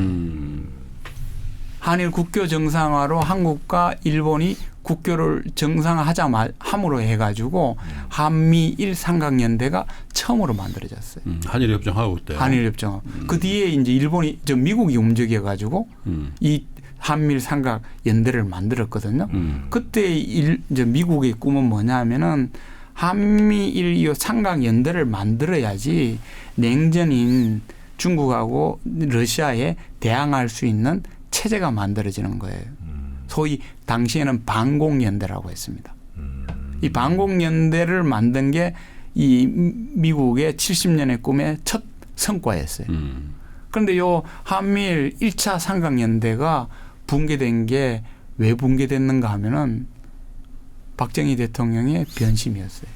한일 국교 정상화로 한국과 일본이 국교를 정상화함으로 해가지고 한미일 삼각연대가 처음으로 만들어졌어요. 한일 협정하고 그때. 한일 협정. 그 뒤에 이제 미국이 움직여가지고 이 한미일 삼각 연대를 만들었거든요. 그때 이제 미국의 꿈은 뭐냐면은 한미일 이 삼각 연대를 만들어야지 냉전인 중국하고 러시아에 대항할 수 있는 체제가 만들어지는 거예요. 소위 당시에는 반공연대라고 했습니다. 이 반공연대를 만든 게 이 미국의 70년의 꿈의 첫 성과였어요. 그런데 요 한미일 1차 삼각연대가 붕괴된 게 왜 붕괴됐는가 하면은 박정희 대통령의 변심이었어요.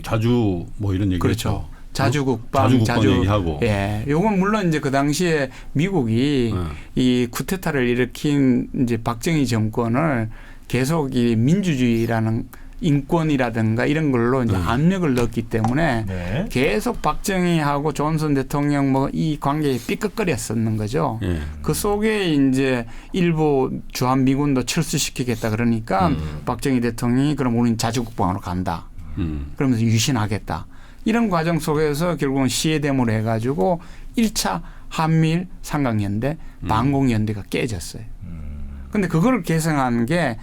자주 뭐 이런 얘기 그렇죠. 자주국방, 얘기하고. 예, 요건 물론 이제 그 당시에 미국이 이 쿠데타를 일으킨 이제 박정희 정권을 계속 이 민주주의라는 인권이라든가 이런 걸로 이제 압력을 넣었기 때문에 네. 계속 박정희하고 존슨 대통령 뭐 이 관계에 삐걱거렸었는 거죠. 그 속에 이제 일부 주한미군도 철수시키겠다 그러니까 박정희 대통령이 그럼 우리는 자주국방으로 간다. 그러면서 유신하겠다. 이런 과정 속에서 결국은 시해대모를 해가지고 1차 한미일 삼각연대 반공연대가 깨졌어요. 그런데 그걸 개성한 게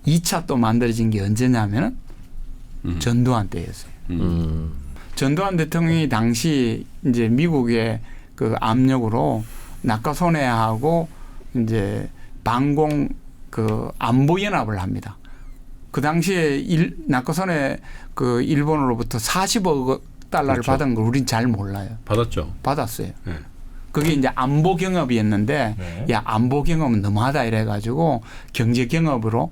2차 또 만들어진 게 언제냐면은 전두환 때였어요. 전두환 대통령이 당시 이제 미국의 그 압력으로 낙하손해하고 이제 반공 그 안보 연합을 합니다. 그 당시에 낙하손해 그 일본으로부터 40억 달러를 그렇죠. 받은 걸 우린 잘 몰라요. 받았죠. 받았어요. 네. 그게 이제 안보 경업이었는데 네. 야 안보 경업은 너무하다 이래가지고 경제 경업으로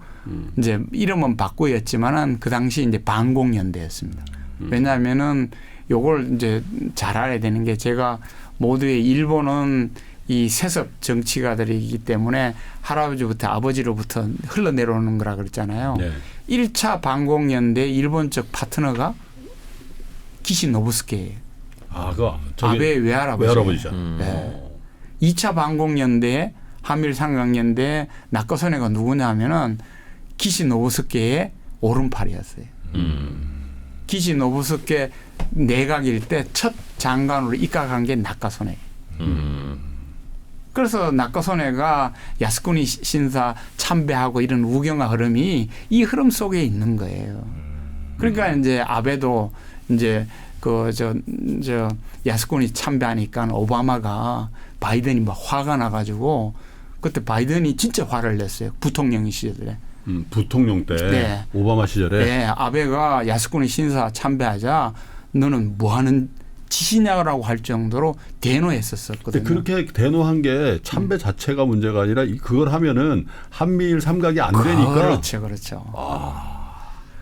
이제 이름은 바꾸었지만은 그 당시 이제 반공연대였습니다. 왜냐하면은 요걸 이제 잘 알아야 되는 게 제가 모두의 일본은 이 세습 정치가들이기 때문에 할아버지부터 아버지로부터 흘러내려오는 거라 그랬잖아요. 네. 1차 반공연대 일본 쪽 파트너가 기시 노부스케예요. 아베의 외할아버지죠. 네. 2차 반공연대에 한미일 삼각연대에 낙하손해가 누구냐 하면은 기시 노부스케의 오른팔이었어요. 기시 노부스케 내각일 때 첫 장관으로 입각한 게 낙하손해. 그래서 낙하손해가 야스쿠니 신사 참배하고 이런 우경화 흐름이 이 흐름 속에 있는 거예요. 그러니까 이제 아베도 이제 저 야스쿠니 참배하니까 오바마가 바이든이 막 화가 나가지고 그때 바이든이 진짜 화를 냈어요. 부통령 시절에. 부통령 때 네. 오바마 시절에. 네, 아베가 야스쿠니 신사 참배하자 너는 뭐 하는 짓이냐라고 할 정도로 대노했었거든요. 그렇게 대노한 게 참배 자체가 문제가 아니라 그걸 하면은 한미일 삼각이 안 되니까. 그렇죠, 그렇죠.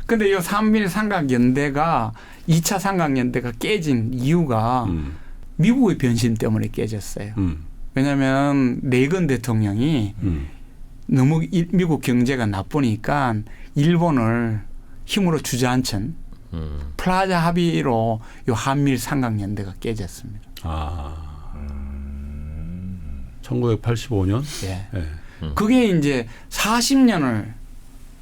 근데 이 한미일 삼각연대가 2차 삼각연대가 깨진 이유가 미국의 변신 때문에 깨졌어요. 왜냐하면 레이건 대통령이 너무 미국 경제가 나쁘니까 일본을 힘으로 주저앉힌 플라자 합의로 이 한미일 삼각연대가 깨졌습니다. 1985년. 예. 예. 그게 이제 40년을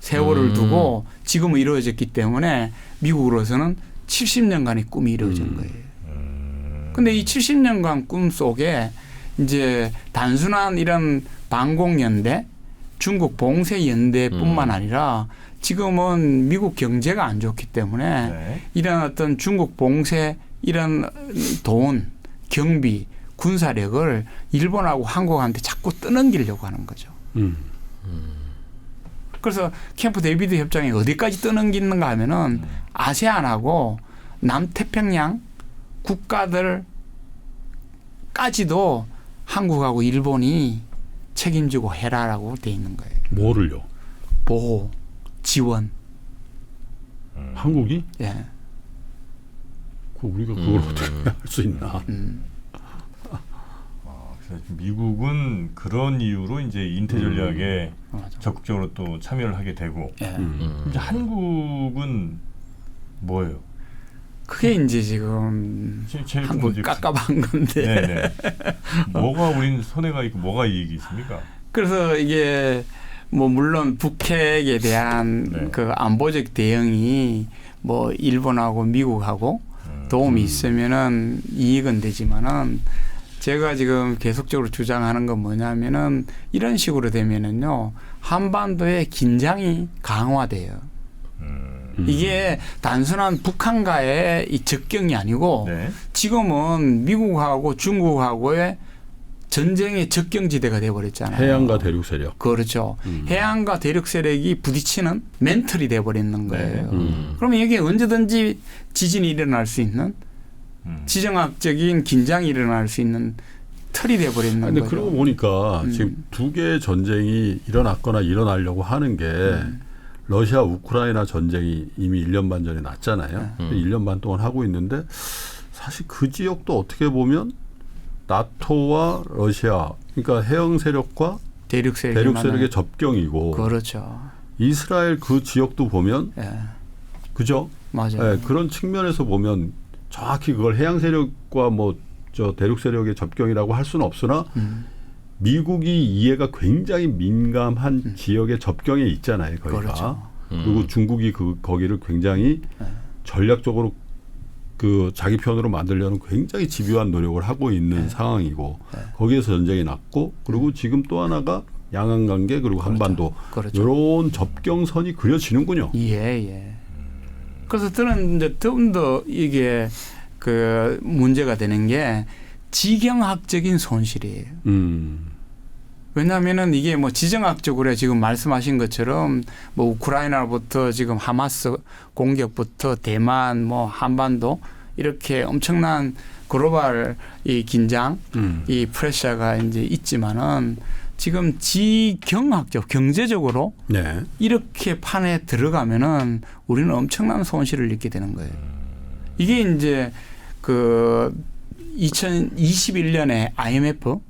세월을 두고 지금 이루어졌기 때문에 미국으로서는 70년간의 꿈이 이루어진 거예요. 근데 이 70년간 꿈 속에 이제 단순한 이런 반공연대, 중국 봉쇄연대뿐만 아니라 지금은 미국 경제가 안 좋기 때문에 네. 이런 어떤 중국 봉쇄 이런 돈, 경비, 군사력을 일본하고 한국한테 자꾸 떠넘기려고 하는 거죠. 그래서 캠프 데이비드 협정이 어디까지 떠넘기는가 하면은 아세안하고 남태평양 국가들까지도 한국하고 일본이 책임지고 해라라고 돼 있는 거예요. 뭐를요? 보호, 지원. 한국이? 예. 우리가 그걸 어떻게 할 수 있나? 그래서 미국은 그런 이유로 이제 인태 전략에 맞아. 적극적으로 또 참여를 하게 되고 예. 이제 한국은 뭐예요? 그게 이제 지금 제일 한국 이제 깝깝한 건데. 네네. 뭐가 우린 손해가 있고 뭐가 이익이 있습니까? 그래서 이게 뭐 물론 북핵에 대한 네. 그 안보적 대응이 뭐 일본하고 미국하고 도움이 있으면은 이익은 되지만은 제가 지금 계속적으로 주장하는 건 뭐냐면은 이런 식으로 되면은요 한반도의 긴장이 강화돼요. 이게 단순한 북한과의 이 접경이 아니고 네. 지금은 미국하고 중국하고의 전쟁의 접경지대가 돼버렸잖아요. 해양과 대륙 세력. 그렇죠. 해양과 대륙 세력이 부딪히는 멘틀이 돼버리는 거예요. 그러면 이게 언제든지 지진이 일어날 수 있는 지정학적인 긴장이 일어날 수 있는 틀이 돼버리는 근데 거죠. 그러고 보니까 지금 두 개의 전쟁이 일어났거나 일어나려고 하는 게 러시아 우크라이나 전쟁이 이미 1년 반 전에 났잖아요. 1년 반 동안 하고 있는데 사실 그 지역도 어떻게 보면 나토와 러시아 그러니까 해영 세력과 대륙 세력이 대륙 세력의 접경이고 그렇죠. 이스라엘 그 지역도 보면 예. 그죠? 맞아요. 예, 그런 측면에서 보면 정확히 그걸 해양 세력과 뭐 저 대륙 세력의 접경이라고 할 수는 없으나 미국이 이해가 굉장히 민감한 지역의 접경에 있잖아요. 거기가. 그렇죠. 그리고 중국이 거기를 굉장히 전략적으로 그 자기 편으로 만들려는 굉장히 집요한 노력을 하고 있는 상황이고 거기에서 전쟁이 났고 그리고 지금 또 하나가 양안 관계 그리고 한반도 그렇죠. 이런 접경선이 그려지는군요. 예. 그래서 저는 이제 좀 더 이게 그 문제가 되는 게 지경학적인 손실이에요. 왜냐하면은 이게 뭐 지정학적으로 지금 말씀하신 것처럼 뭐 우크라이나부터 지금 하마스 공격부터 대만 뭐 한반도 이렇게 엄청난 글로벌 이 긴장 이 프레셔가 이제 있지만은 지금 지경학적 경제적으로 네. 이렇게 판에 들어가면은 우리는 엄청난 손실을 입게 되는 거예요. 이게 이제 그 2021년에 IMF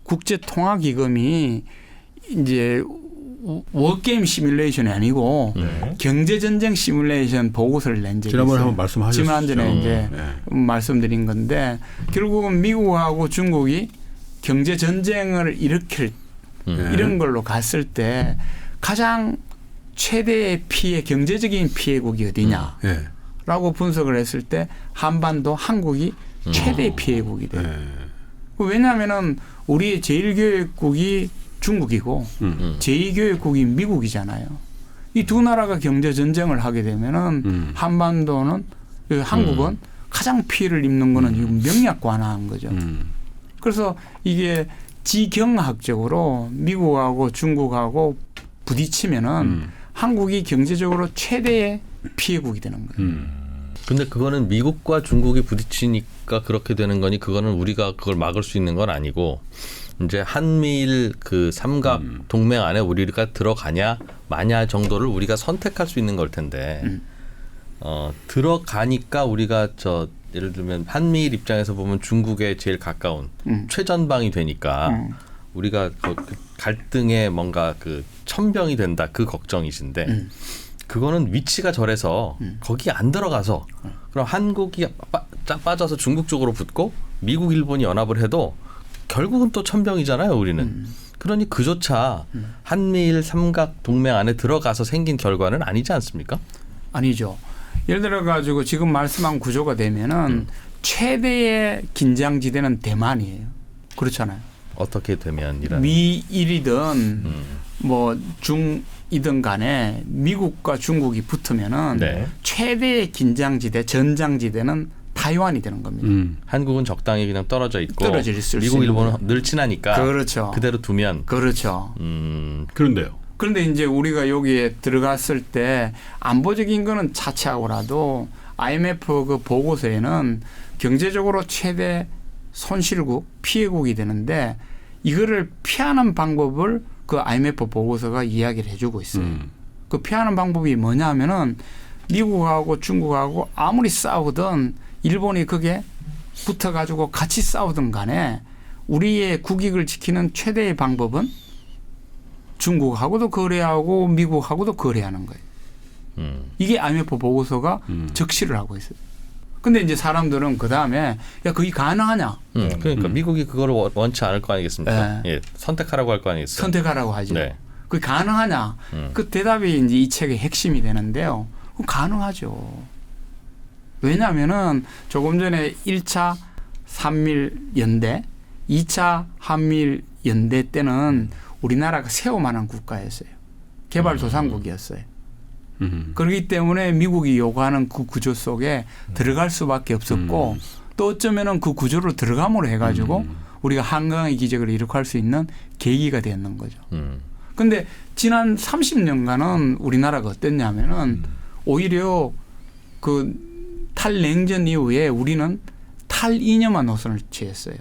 국제통화기금이 이제 워게임 시뮬레이션이 아니고 경제전쟁 시뮬레이션 보고서를 낸 적이 지난번에 있어요. 한번 말씀하셨죠. 지난번에 이제 말씀드린 건데 결국은 미국하고 중국이 경제전쟁을 일으킬 이런 걸로 갔을 때 가장 최대의 피해 경제적인 피해국이 어디냐라고 분석을 했을 때 한반도 한국이 최대의 피해국이 돼요. 왜냐하면은 우리의 제1교역국이 중국이고 제2교역국이 미국이잖아요. 이 두 나라가 경제 전쟁을 하게 되면은 한반도는 한국은 가장 피해를 입는 거는 지금 명약관화한 거죠. 그래서 이게 지경학적으로 미국하고 중국하고 부딪히면은 한국이 경제적으로 최대의 피해국이 되는 거예요. 근데 그거는 미국과 중국이 부딪히니까 그렇게 되는 거니 그거는 우리가 그걸 막을 수 있는 건 아니고 이제 한미일 그 삼각 동맹 안에 우리가 들어가냐 마냐 정도를 우리가 선택할 수 있는 걸 텐데 들어가니까 우리가 저 예를 들면 한미일 입장에서 보면 중국에 제일 가까운 최전방이 되니까 우리가 갈등의 뭔가 그 천병이 된다 그 걱정이신데 그거는 위치가 저래서 거기 안 들어가서 그럼 한국이 빠져서 중국 쪽으로 붙고 미국 일본이 연합을 해도 결국은 또 천병이잖아요 우리는. 그러니 그조차 한미일 삼각 동맹 안에 들어가서 생긴 결과는 아니지 않습니까? 아니죠. 예를 들어 가지고 지금 말씀한 구조가 되면은 최대의 긴장지대는 대만이에요. 그렇잖아요. 어떻게 되면이라는. 미일이든 뭐 중이든 간에 미국과 중국이 붙으면은 네. 최대의 긴장지대, 전장지대는 타이완이 되는 겁니다. 한국은 적당히 그냥 떨어져 있고 떨어져 있을 수 미국, 있는 일본은 거예요. 늘 친하니까 그렇죠. 그대로 두면 그렇죠. 그런데요. 그런데 이제 우리가 여기에 들어갔을 때 안보적인 거는 차치하고라도 IMF 그 보고서에는 경제적으로 최대 손실국, 피해국이 되는데 이거를 피하는 방법을 그 IMF 보고서가 이야기를 해주고 있어요. 그 피하는 방법이 뭐냐면은 미국하고 중국하고 아무리 싸우든 일본이 그게 붙어가지고 같이 싸우든 간에 우리의 국익을 지키는 최대의 방법은 중국하고도 거래하고 미국하고도 거래하는 거예요. 이게 IMF 보고서가 적시를 하고 있어요. 근데 이제 사람들은 그 다음에 야 그게 가능하냐? 그러니까 미국이 그걸 원치 않을 거 아니겠습니까? 네. 예, 선택하라고 할 거 아니겠어요? 선택하라고 하죠. 네. 그게 가능하냐? 그 대답이 이제 이 책의 핵심이 되는데요. 그럼 가능하죠. 왜냐하면은 조금 전에 1차 한미일 연대, 2차 한미일 연대 때는 우리나라가 세워만한 국가였어요. 개발도상국이었어요. 그렇기 때문에 미국이 요구하는 그 구조 속에 들어갈 수밖에 없었고 또 어쩌면은 그 구조로 들어감으로 해가지고 우리가 한강의 기적을 이룩할 수 있는 계기가 되었는 거죠. 그런데 지난 30년간은 우리나라가 어땠냐면은 오히려 그 탈냉전 이후에 우리는 탈이념한 노선을 취했어요.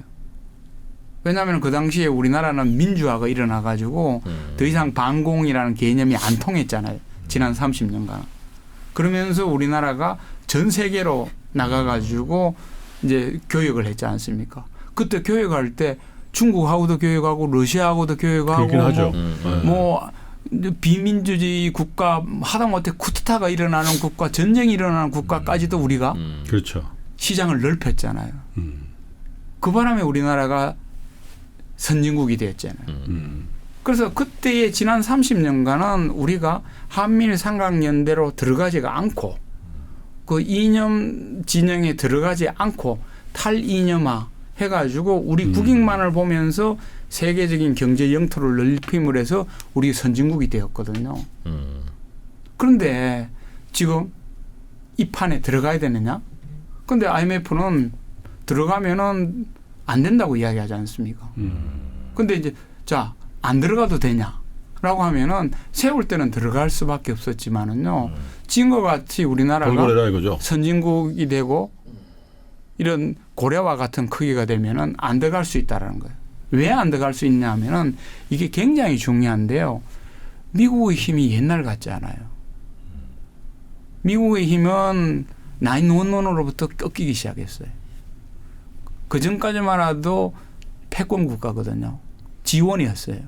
왜냐하면 그 당시에 우리나라는 민주화가 일어나가지고 더 이상 반공이라는 개념이 안 통했잖아요. 지난 30년간. 그러면서 우리나라가 전 세계로 나가가지고 이제 교역을 했지 않습니까? 그때 교역할 때 중국하고도 교역하고 러시아하고도 교역하고 그렇긴 하죠. 뭐 비민주주의 국가 하다못해 쿠데타가 일어나는 국가, 전쟁이 일어나는 국가까지도 우리가 그렇죠. 시장을 넓혔잖아요. 그 바람에 우리나라가 선진국이 됐잖아요. 그래서 그때의 지난 30년간은 우리가 한미일 삼각연대로 들어가지가 않고 그 이념 진영에 들어가지 않고 탈이념화 해가지고 우리 국익만을 보면서 세계적인 경제 영토를 넓힘을 해서 우리 선진국이 되었거든요. 그런데 지금 이 판에 들어가야 되느냐? 그런데 IMF는 들어가면은 안 된다고 이야기하지 않습니까? 그런데 이제 자, 안 들어가도 되냐라고 하면은 세울 때는 들어갈 수밖에 없었지만은요. 지금과 같이 우리나라가 돌고래라 이거죠. 선진국이 되고 이런 고래와 같은 크기가 되면은 안 들어갈 수 있다라는 거예요. 왜 안 들어갈 수 있냐 하면은 이게 굉장히 중요한데요. 미국의 힘이 옛날 같지 않아요. 미국의 힘은 911으로부터 꺾이기 시작했어요. 그 전까지만 해도 패권 국가거든요. 지원이었어요.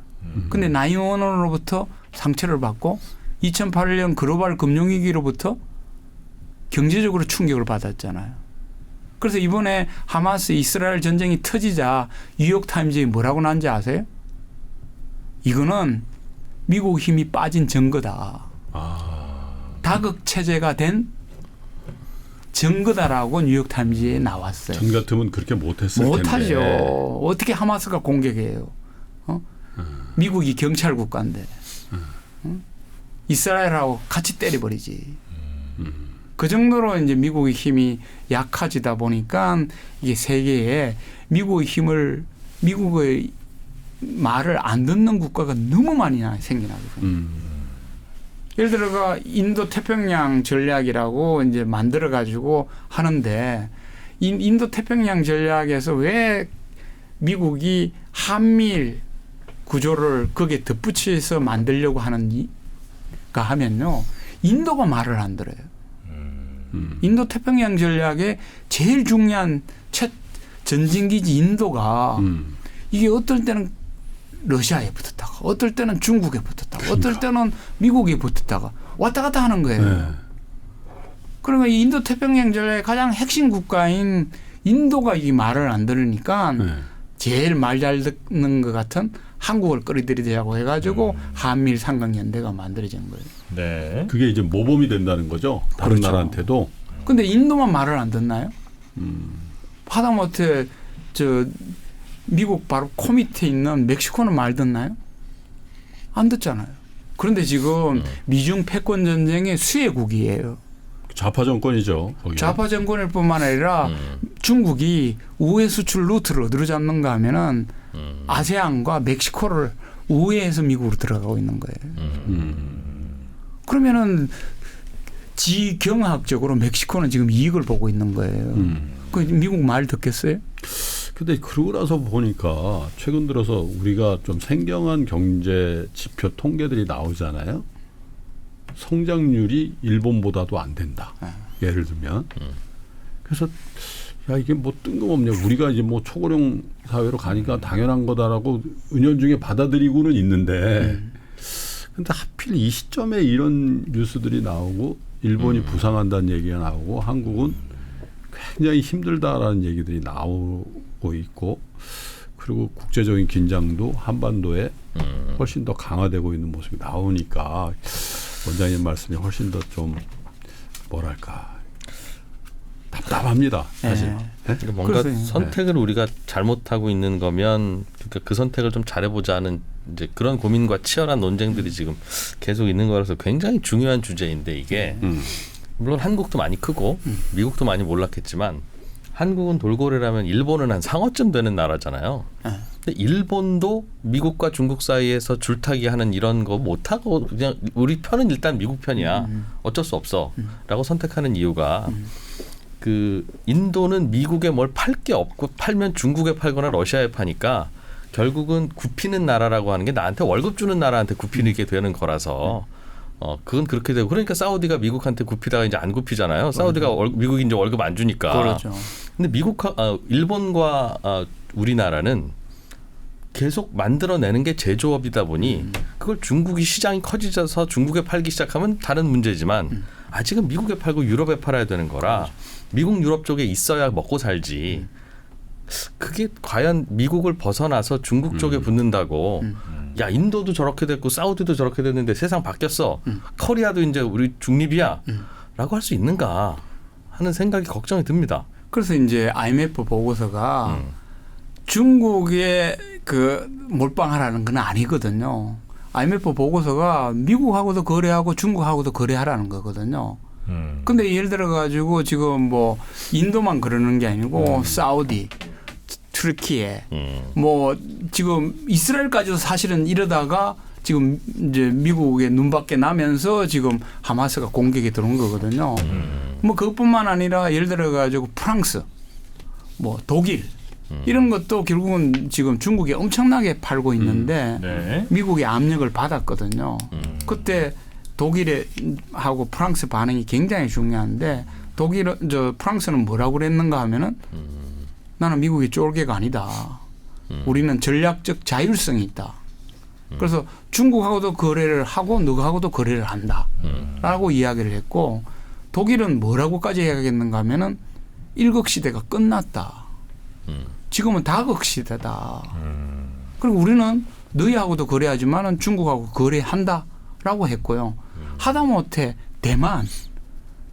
근데 911으로부터 상처를 받고 2008년 글로벌 금융위기로부터 경제적으로 충격을 받았잖아요. 그래서 이번에 하마스 이스라엘 전쟁이 터지자 뉴욕타임즈에 뭐라고 난지 아세요? 이거는 미국 힘이 빠진 증거다. 다극체제가 된 증거다라고 뉴욕타임즈에 나왔어요. 전 같으면 그렇게 못했을 못하죠. 텐데. 어떻게 하마스가 공격해요? 미국이 경찰 국가인데 이스라엘하고 같이 때려버리지. 그 정도로 이제 미국의 힘이 약해지다 보니까 이게 세계에 미국의 말을 안 듣는 국가가 너무 많이 생겨나거든요. 예를 들어가 인도 태평양 전략이라고 이제 만들어 가지고 하는데 인도 태평양 전략에서 왜 미국이 한미일 구조를 거기에 덧붙여서 만들려고 하는가 하면요. 인도가 말을 안 들어요. 인도 태평양 전략의 제일 중요한 첫 전진기지 인도가 이게 어떨 때는 러시아에 붙었다가 어떨 때는 중국에 붙었다가 어떨 때는 미국에 붙었다가 왔다 갔다 하는 거예요. 네. 그러면 이 인도 태평양 전략의 가장 핵심 국가인 인도가 이 말을 안 들으니까 네. 제일 말 잘 듣는 것 같은 한국을 끌어들이자고 해가지고 한미일 삼각연대가 만들어진 거예요. 네. 그게 이제 모범이 된다는 거죠. 다른 그렇죠. 나라한테도. 근데 인도만 말을 안 듣나요? 하다못해 저 미국 바로 코 밑에 있는 멕시코는 말 듣나요? 안 듣잖아요. 그런데 지금 미중 패권 전쟁의 수혜국이에요. 좌파 정권이죠. 거기. 좌파 정권일 뿐만 아니라 중국이 우회 수출 루트를 어디로 잡는가 하면은 아세안과 멕시코를 우회해서 미국으로 들어가고 있는 거예요. 그러면은 지경학적으로 멕시코는 지금 이익을 보고 있는 거예요. 그 미국 말 듣겠어요? 근데 그러고 나서 보니까 최근 들어서 우리가 좀 생경한 경제 지표 통계들이 나오잖아요. 성장률이 일본보다도 안 된다. 예를 들면. 그래서 야 이게 뭐 뜬금없냐. 우리가 이제 뭐 초고령 사회로 가니까 당연한 거다라고 은연중에 받아들이고는 있는데 근데 하필 이 시점에 이런 뉴스들이 나오고 일본이 부상한다는 얘기가 나오고 한국은 굉장히 힘들다라는 얘기들이 나오고 있고 그리고 국제적인 긴장도 한반도에 훨씬 더 강화되고 있는 모습이 나오니까 원장님 말씀이 훨씬 더 좀 뭐랄까 답답합니다 사실. 네. 네? 그러니까 뭔가 그래서, 선택을 우리가 잘못하고 있는 거면 그러니까 그 선택을 좀 잘해보자는 이제 그런 고민과 치열한 논쟁들이 지금 계속 있는 거라서 굉장히 중요한 주제인데 이게 물론 한국도 많이 크고 미국도 많이 몰랐겠지만 한국은 돌고래라면 일본은 한 상어쯤 되는 나라잖아요. 근데 일본도 미국과 중국 사이에서 줄타기하는 이런 거 못하고 그냥 우리 편은 일단 미국 편이야. 어쩔 수 없어라고 선택하는 이유가 그 인도는 미국에 뭘 팔 게 없고 팔면 중국에 팔거나 러시아에 파니까 결국은 굽히는 나라라고 하는 게 나한테 월급 주는 나라한테 굽히게 되는 거라서 그건 그렇게 되고 그러니까 사우디가 미국한테 굽히다가 이제 안 굽히잖아요. 사우디가 미국이 이제 월급 안 주니까. 그렇죠. 근데 일본과 우리나라는 계속 만들어내는 게 제조업이다 보니 그걸 중국이 시장이 커지셔서 중국에 팔기 시작하면 다른 문제지만 아직은 미국에 팔고 유럽에 팔아야 되는 거라 미국 유럽 쪽에 있어야 먹고 살지. 그게 과연 미국을 벗어나서 중국 쪽에 붙는다고 야 인도도 저렇게 됐고 사우디도 저렇게 됐는데 세상 바뀌었어. 코리아도 이제 우리 중립이야 라고 할 수 있는가 하는 생각이 걱정이 듭니다. 그래서 이제 IMF 보고서가 중국에 그 몰빵하라는 건 아니거든요. IMF 보고서가 미국하고도 거래하고 중국하고도 거래하라는 거거든요. 근데 예를 들어 가지고 지금 뭐 인도만 그러는 게 아니고 사우디, 튀르키예, 뭐 지금 이스라엘까지도 사실은 이러다가 지금 이제 미국의 눈밖에 나면서 지금 하마스가 공격에 들어온 거거든요. 뭐 그것뿐만 아니라 예를 들어 가지고 프랑스, 뭐 독일 이런 것도 결국은 지금 중국에 엄청나게 팔고 있는데 네. 미국의 압력을 받았거든요. 그때 독일에 하고 프랑스 반응이 굉장히 중요한데 프랑스는 뭐라고 그랬는가 하면은 나는 미국이 쫄개가 아니다. 우리는 전략적 자율성이 있다. 그래서 중국하고도 거래를 하고 너하고도 거래를 한다라고 이야기를 했고 독일은 뭐라고까지 해야겠는가 하면은 일극시대가 끝났다. 지금은 다극시대다. 그리고 우리는 너희하고도 거래하지만은 중국하고 거래한다라고 했고요. 하다못해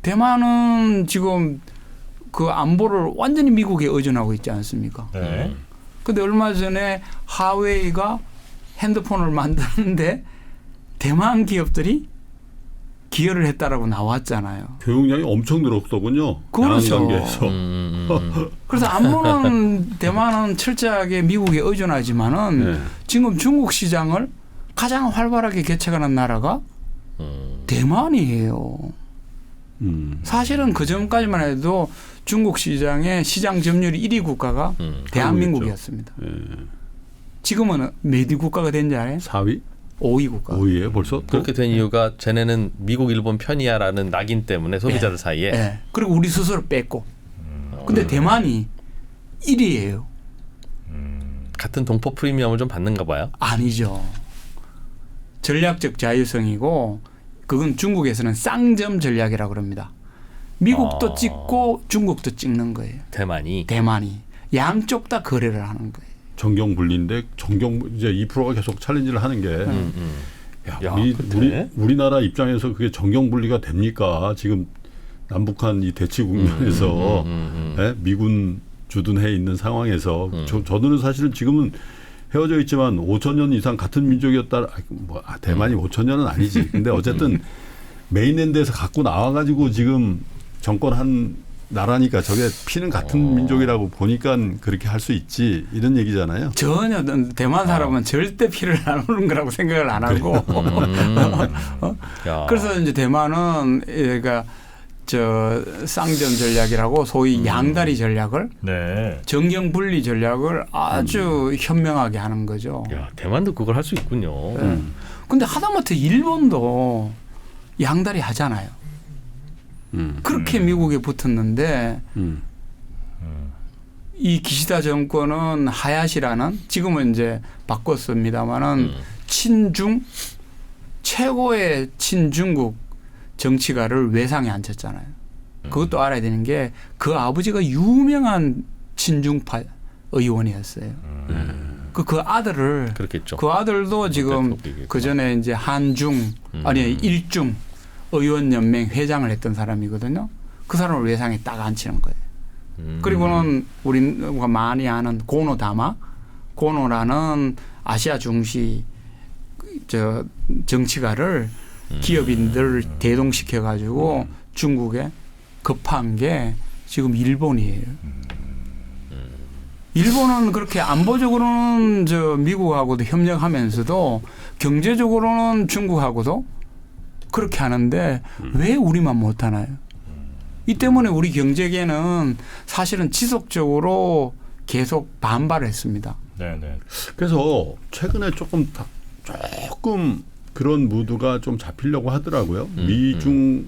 대만은 지금 그 안보를 완전히 미국에 의존하고 있지 않습니까? 네. 근데 얼마 전에 하웨이가 핸드폰을 만드는데 대만 기업들이 기여를 했다라고 나왔잖아요. 교육량이 엄청 늘었더군요. 그렇죠. 단계에서. 그래서 안보는 대만은 철저하게 미국에 의존하지만은 네. 지금 중국 시장을 가장 활발하게 개척하는 나라가 대만이에요. 사실은 그 전까지만 해도 중국 시장의 시장 점유율 1위 국가가 대한민국이었습니다. 네. 지금은 몇 위 국가가 된지 알아요? 4위? 5위 국가. 5위에 벌써? 그렇게 된 이유가 쟤네는 미국 일본 편이야라는 낙인 때문에 소비자들 사이에 네. 그리고 우리 스스로 뺐고. 근데 대만이 1위예요. 같은 동포 프리미엄을 좀 받는가 봐요. 아니죠. 전략적 자율성이고 그건 중국에서는 쌍점 전략이라고 그럽니다. 미국도 찍고 중국도 찍는 거예요. 대만이. 대만이 양쪽 다 거래를 하는 거예요. 정경 분리인데 이제 2%가 계속 챌린지를 하는 게 야, 우리나라 입장에서 그게 정경 분리가 됩니까? 지금 남북한 이 대치 국면에서 예? 미군 주둔해 있는 상황에서 저들은 사실은 지금은 헤어져 있지만 5천 년 이상 같은 민족이었다. 대만이 5천 년은 아니지. 근데 어쨌든 메인랜드에서 갖고 나와가지고 지금 정권한 나라니까 저게 피는 같은 민족이라고 보니까 그렇게 할 수 있지 이런 얘기잖아요. 전혀 대만 사람은 절대 피를 안 오는 거라고 생각을 안 하고 그래서 이제 대만은 그러니까 저 쌍전 전략이라고 소위 양다리 전략을 네. 정경 분리 전략을 아주 현명하게 하는 거죠. 야, 대만도 그걸 할 수 있군요. 근데 하다못해 일본도 양다리 하잖아요. 그렇게 미국에 붙었는데 이 기시다 정권은 하야시라는 지금은 이제 바꿨습니다마는 친중 최고의 친중국 정치가를 외상에 앉혔잖아요. 그것도 알아야 되는 게 그 아버지가 유명한 친중파 의원이었어요. 그 아들을 그렇겠죠. 그 아들도 지금 그 전에 이제 한중 아니 일중 의원연맹 회장을 했던 사람이거든요. 그 사람을 외상에 딱 앉히는 거예요. 그리고는 우리가 많이 아는 고노다마, 고노라는 아시아 중시 저 정치가를 기업인들 대동시켜 가지고 중국에 급한 게 지금 일본이에요. 일본은 그렇게 안보적으로는 저 미국하고도 협력하면서도 경제적으로는 중국하고도 그렇게 하는데 왜 우리만 못하나요? 이 때문에 우리 경제계는 사실은 지속적으로 계속 반발을 했습니다. 네네. 그래서 최근에 조금 그런 무드가 좀 잡히려고 하더라고요. 미중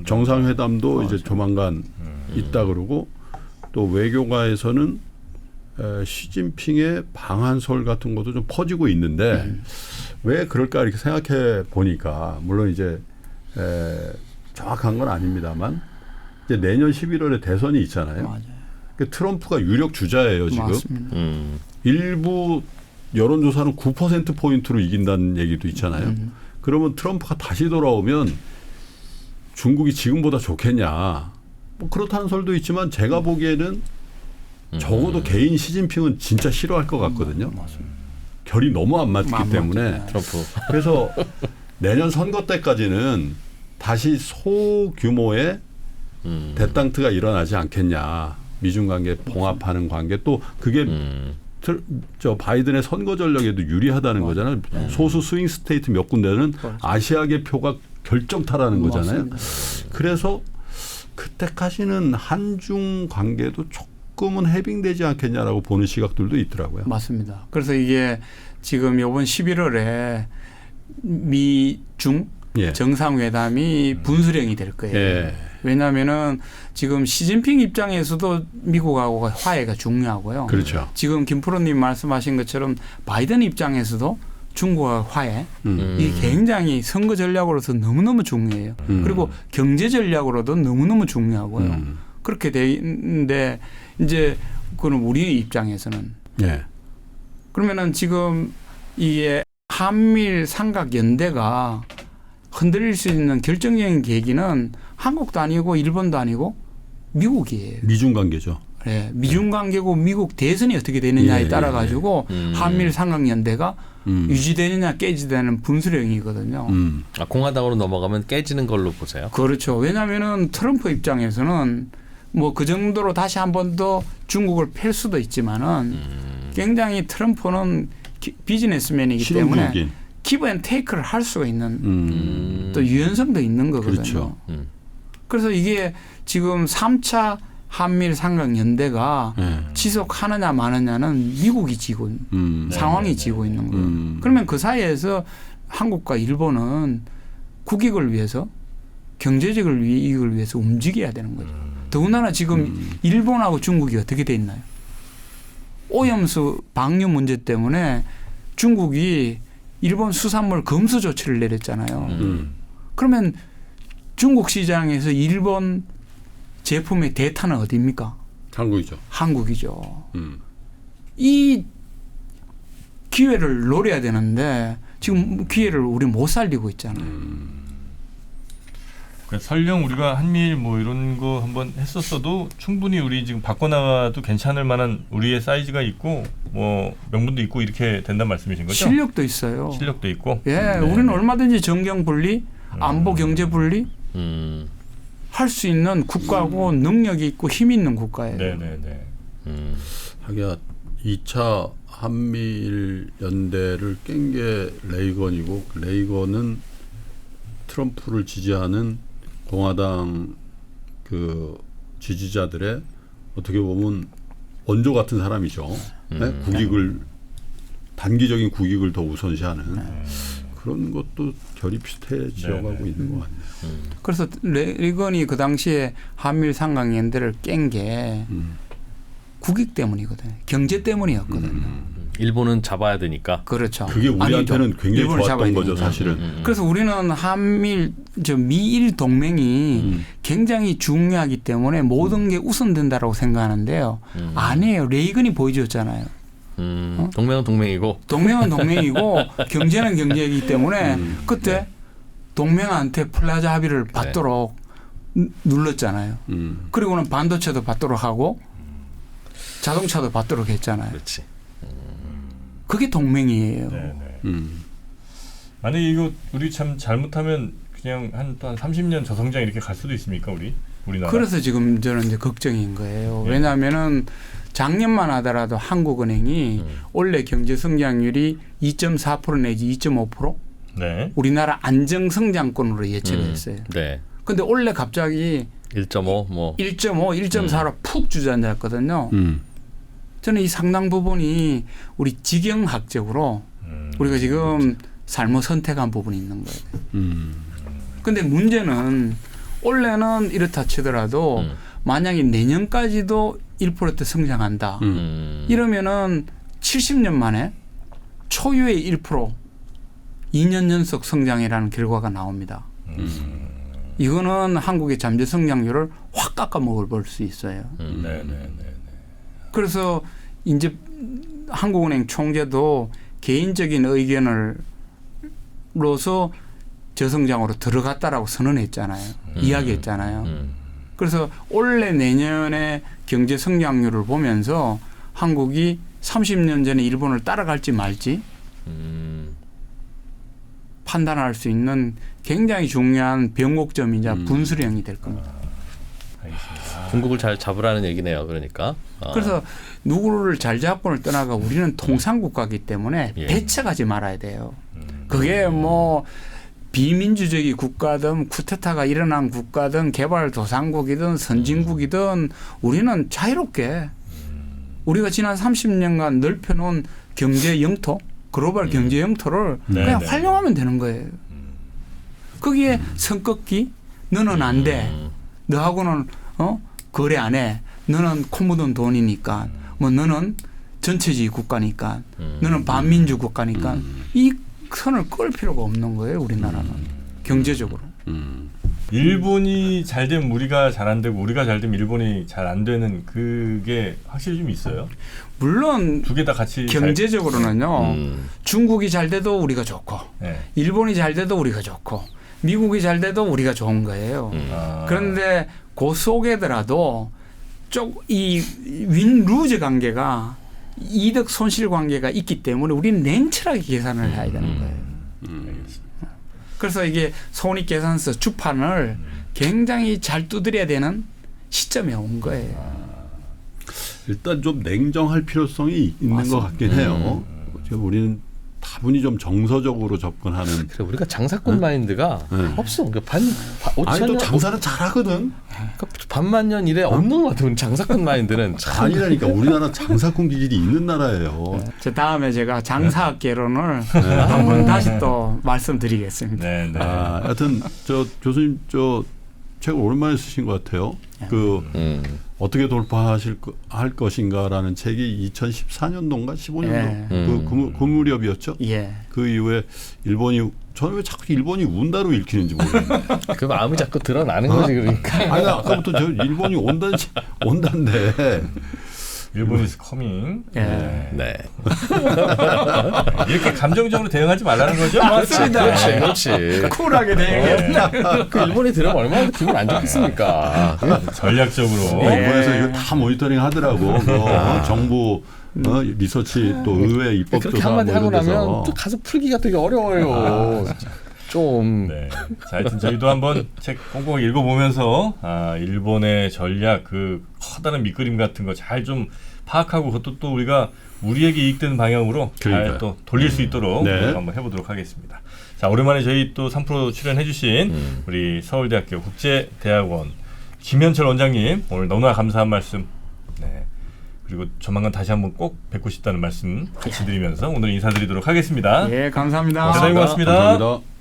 정상회담도 이제 조만간 있다 그러고 또 외교가에서는 시진핑의 방한설 같은 것도 좀 퍼지고 있는데 왜 그럴까 이렇게 생각해 보니까 물론 이제 정확한 건 아닙니다만 이제 내년 11월에 대선이 있잖아요. 맞아요. 그러니까 트럼프가 유력 주자예요 지금. 맞습니다. 일부 여론조사는 9%포인트로 이긴다는 얘기도 있잖아요. 그러면 트럼프가 다시 돌아오면 중국이 지금보다 좋겠냐. 뭐 그렇다는 설도 있지만 제가 보기에는 적어도 개인 시진핑은 진짜 싫어할 것 같거든요. 결이 너무 안 맞기 때문에. 트럼프. 그래서 내년 선거 때까지는 다시 소규모의 데땅트가 일어나지 않겠냐. 미중 관계 봉합하는 관계 또 그게 저 바이든의 선거 전략에도 유리하다는 거잖아요. 소수 스윙 스테이트 몇 군데는 아시아계 표가 결정타라는 거잖아요. 그래서 그때까지는 한중 관계도 조금은 해빙되지 않겠냐라고 보는 시각들도 있더라고요. 맞습니다. 그래서 이게 지금 이번 11월에 미중 정상회담이 분수령이 될 거예요. 예. 왜냐하면은 지금 시진핑 입장에서도 미국하고 화해가 중요하고요. 그렇죠. 지금 김프로님 말씀하신 것처럼 바이든 입장에서도 중국과 화해 이 굉장히 선거 전략으로서 너무너무 중요해요. 그리고 경제 전략으로도 너무너무 중요하고요. 그렇게 돼 있는데 이제 그건 우리 입장에서는 그러면은 지금 이게 한미일 삼각 연대가 흔들릴 수 있는 결정적인 계기는 한국도 아니고 일본도 아니고 미국이에요. 미중 관계죠. 네, 미중 관계고 미국 대선이 어떻게 되느냐에 따라 가지고 한미일 삼각 연대가 유지되느냐 깨지되는 분수령이거든요. 아, 공화당으로 넘어가면 깨지는 걸로 보세요. 그렇죠. 왜냐하면은 트럼프 입장에서는 뭐 그 정도로 다시 한 번 더 중국을 팰 수도 있지만은 굉장히 트럼프는 비즈니스맨이기 때문에 기브 앤 테이크를 할 수가 있는 또 유연성도 있는 거거든요. 그렇죠. 그래서 이게 지금 3차 한미일 삼각연대가 지속하느냐 마느냐는 미국이 지고 상황이 지고 있는 거예요. 그러면 그 사이에서 한국과 일본은 국익을 위해서 경제적인 이익을 위해서 움직여야 되는 거죠. 더군다나 지금 일본하고 중국이 어떻게 돼 있나요? 오염수 방류 문제 때문에 중국이 일본 수산물 검수 조치를 내렸잖아요. 그러면 중국 시장에서 일본 제품의 대타는 어디입니까? 한국이죠. 한국이죠. 이 기회를 노려야 되는데 지금 기회를 우리 못 살리고 있잖아요. 그러니까 설령 우리가 한미일 뭐 이런 거 한번 했었어도 충분히 우리 지금 바꿔나가도 괜찮을 만한 우리의 사이즈가 있고 뭐 명분도 있고 이렇게 된다는 말씀이신 거죠? 실력도 있어요. 실력도 있고. 예, 우리는 얼마든지 정경 분리, 안보 경제 분리 할 수 있는 국가고 능력이 있고 힘 있는 국가예요. 네네네. 하기야 2차 한미일 연대를 깬 게 레이건이고 레이건은 트럼프를 지지하는 공화당 그 지지자들의 어떻게 보면 원조 같은 사람이죠. 네? 국익을 단기적인 국익을 더 우선시하는 그런 것도 결이 비슷해지어가고 있는 것 같네요. 그래서 레이건이 그 당시에 한미일 삼각 연대를 깬 게 국익 때문이거든요. 경제 때문이었거든요. 일본은 잡아야 되니까. 그렇죠. 그게 우리한테는 아니죠. 굉장히 일본을 좋았던 잡아야 거죠, 되니까. 사실은. 그래서 우리는 한미일 미일 동맹이 굉장히 중요하기 때문에 모든 게 우선된다라고 생각하는데요. 아니에요. 레이건이 보여줬잖아요. 동맹은 동맹이고. 동맹은 동맹이고 경제는 경제이기 때문에 그때 동맹한테 플라자 합의를 받도록 눌렀잖아요. 그리고는 반도체도 받도록 하고 자동차도 받도록 했잖아요. 그렇지. 그게 동맹이에요. 네네. 만약에 이거 우리 참 잘못하면 그냥 또 한 30년 저성장 이렇게 갈 수도 있습니까 우리나라? 그래서 지금 저는 이제 걱정인 거예요. 왜냐하면은 작년만 하더라도 한국은행이 올해 경제 성장률이 2.4% 내지 2.5% 네. 우리나라 안정 성장권으로 예측을 했어요. 네. 근데 올해 갑자기 1.5 뭐 1.5, 1.4로 푹 주저앉았거든요. 저는 이 상당 부분이 우리 직영학적으로 우리가 지금 잘못 선택한 부분이 있는 거예요. 근데 문제는 올해는 이렇다 치더라도 만약에 내년까지도 1%대 성장한다. 이러면은 70년 만에 초유의 1% 2년 연속 성장이라는 결과가 나옵니다. 이거는 한국의 잠재 성장률을 확 깎아먹을 볼 수 있어요. 네네네. 그래서 이제 한국은행 총재도 개인적인 의견으로서 저성장으로 들어갔다라고 선언했잖아요. 이야기했잖아요. 그래서 올해 내년에 경제 성장률을 보면서 한국이 30년 전에 일본을 따라갈지 말지 판단할 수 있는 굉장히 중요한 변곡점이자 분수령이 될 겁니다. 알겠습니다. 중국을 잘 잡으라는 얘기네요. 그러니까. 그래서 누구를 잘 잡고를 떠나가 우리는 통상국가이기 때문에 예. 배척하지 말아야 돼요. 그게 뭐 비민주적인 국가든 쿠데타가 일어난 국가든 개발도상국이든 선진국이든 우리는 자유롭게 우리가 지난 30년간 넓혀놓은 경제 영토 글로벌 경제 영토를 그냥 네. 활용하면 되는 거예요. 거기에 선긋기 너는 안 돼. 너하고는 거래 안 해. 너는 코 묻은 돈이니까. 뭐 너는 전체주의 국가니까. 너는 반민주 국가니까. 이 선을 끌 필요가 없는 거예요. 우리나라는. 경제적으로. 일본이 잘 되면 우리가 잘 안 되고 우리가 잘 되면 일본이 잘 안 되는 그게 확실히 좀 있어요. 물론 두 개 다 같이 경제적으로는요. 중국이 잘 돼도 우리가 좋고 네. 일본이 잘 돼도 우리가 좋고 미국이 잘 돼도 우리가 좋은 거예요. 그런데 그 속에더라도 이 윈루즈 관계가 이득 손실 관계가 있기 때문에 우리는 냉철하게 계산을 해야 되는 거예요. 그래서 이게 손익계산서 주판을 굉장히 잘 두드려야 되는 시점에 온 거예요. 일단 좀 냉정할 필요성이 있는 맞습니다. 것 같긴 해요. 지금 우리는 다분히 좀 정서적으로 접근하는. 그래 우리가 장사꾼 마인드가 없어. 그러니까 아니 또 장사는 잘하거든. 반만 년 이래 없는 것 같아. 우리 장사꾼 마인드는 참. 아니라니까 우리나라 장사꾼 기질이 있는 나라예요. 저 다음에 제가 장사학 개론을 한번 다시 또 말씀드리겠습니다. 네, 네. 하여튼 저 교수님 저 책을 오랜만에 쓰신 것 같아요. 그 어떻게 할 것인가라는 책이 2014년도인가 15년도 예. 그 무렵이었죠. 예. 그 이후에 일본이 저는 왜 자꾸 일본이 운다로 읽히는지 모르겠네. 그 마음이 자꾸 드러나는 거지 그러니까. 아니 아까부터 저 일본이 온다인데 일본 is coming. 예. 네. 이렇게 감정적으로 대응하지 말라는 거죠? 맞습니다. 그렇지. 쿨하게 대응했다. 그 일본이 들으면 얼마나 기분 안 좋겠습니까? 전략적으로. 일본에서 이거 다 모니터링 하더라고. 정부 리서치 또 의회 그렇게 입법조사 한마디 뭐 하고 이런 데서. 나면 또 가서 풀기가 되게 어려워요. 좀. 네. 자, 하여튼 저희도 한번 책 꼼꼼하게 읽어보면서 일본의 전략 그 커다란 밑그림 같은 거 잘 좀 파악하고 그것도 또 우리가 우리에게 이익되는 방향으로 그러니까요. 잘 또 돌릴 수 있도록 네. 한번 해보도록 하겠습니다. 자, 오랜만에 저희 또 3프로 출연해주신 우리 서울대학교 국제대학원 김현철 원장님 오늘 너무나 감사한 말씀. 네. 그리고 조만간 다시 한번 꼭 뵙고 싶다는 말씀 같이 드리면서 오늘 인사드리도록 하겠습니다. 예, 감사합니다. 대단히 고맙습니다. 감사합니다.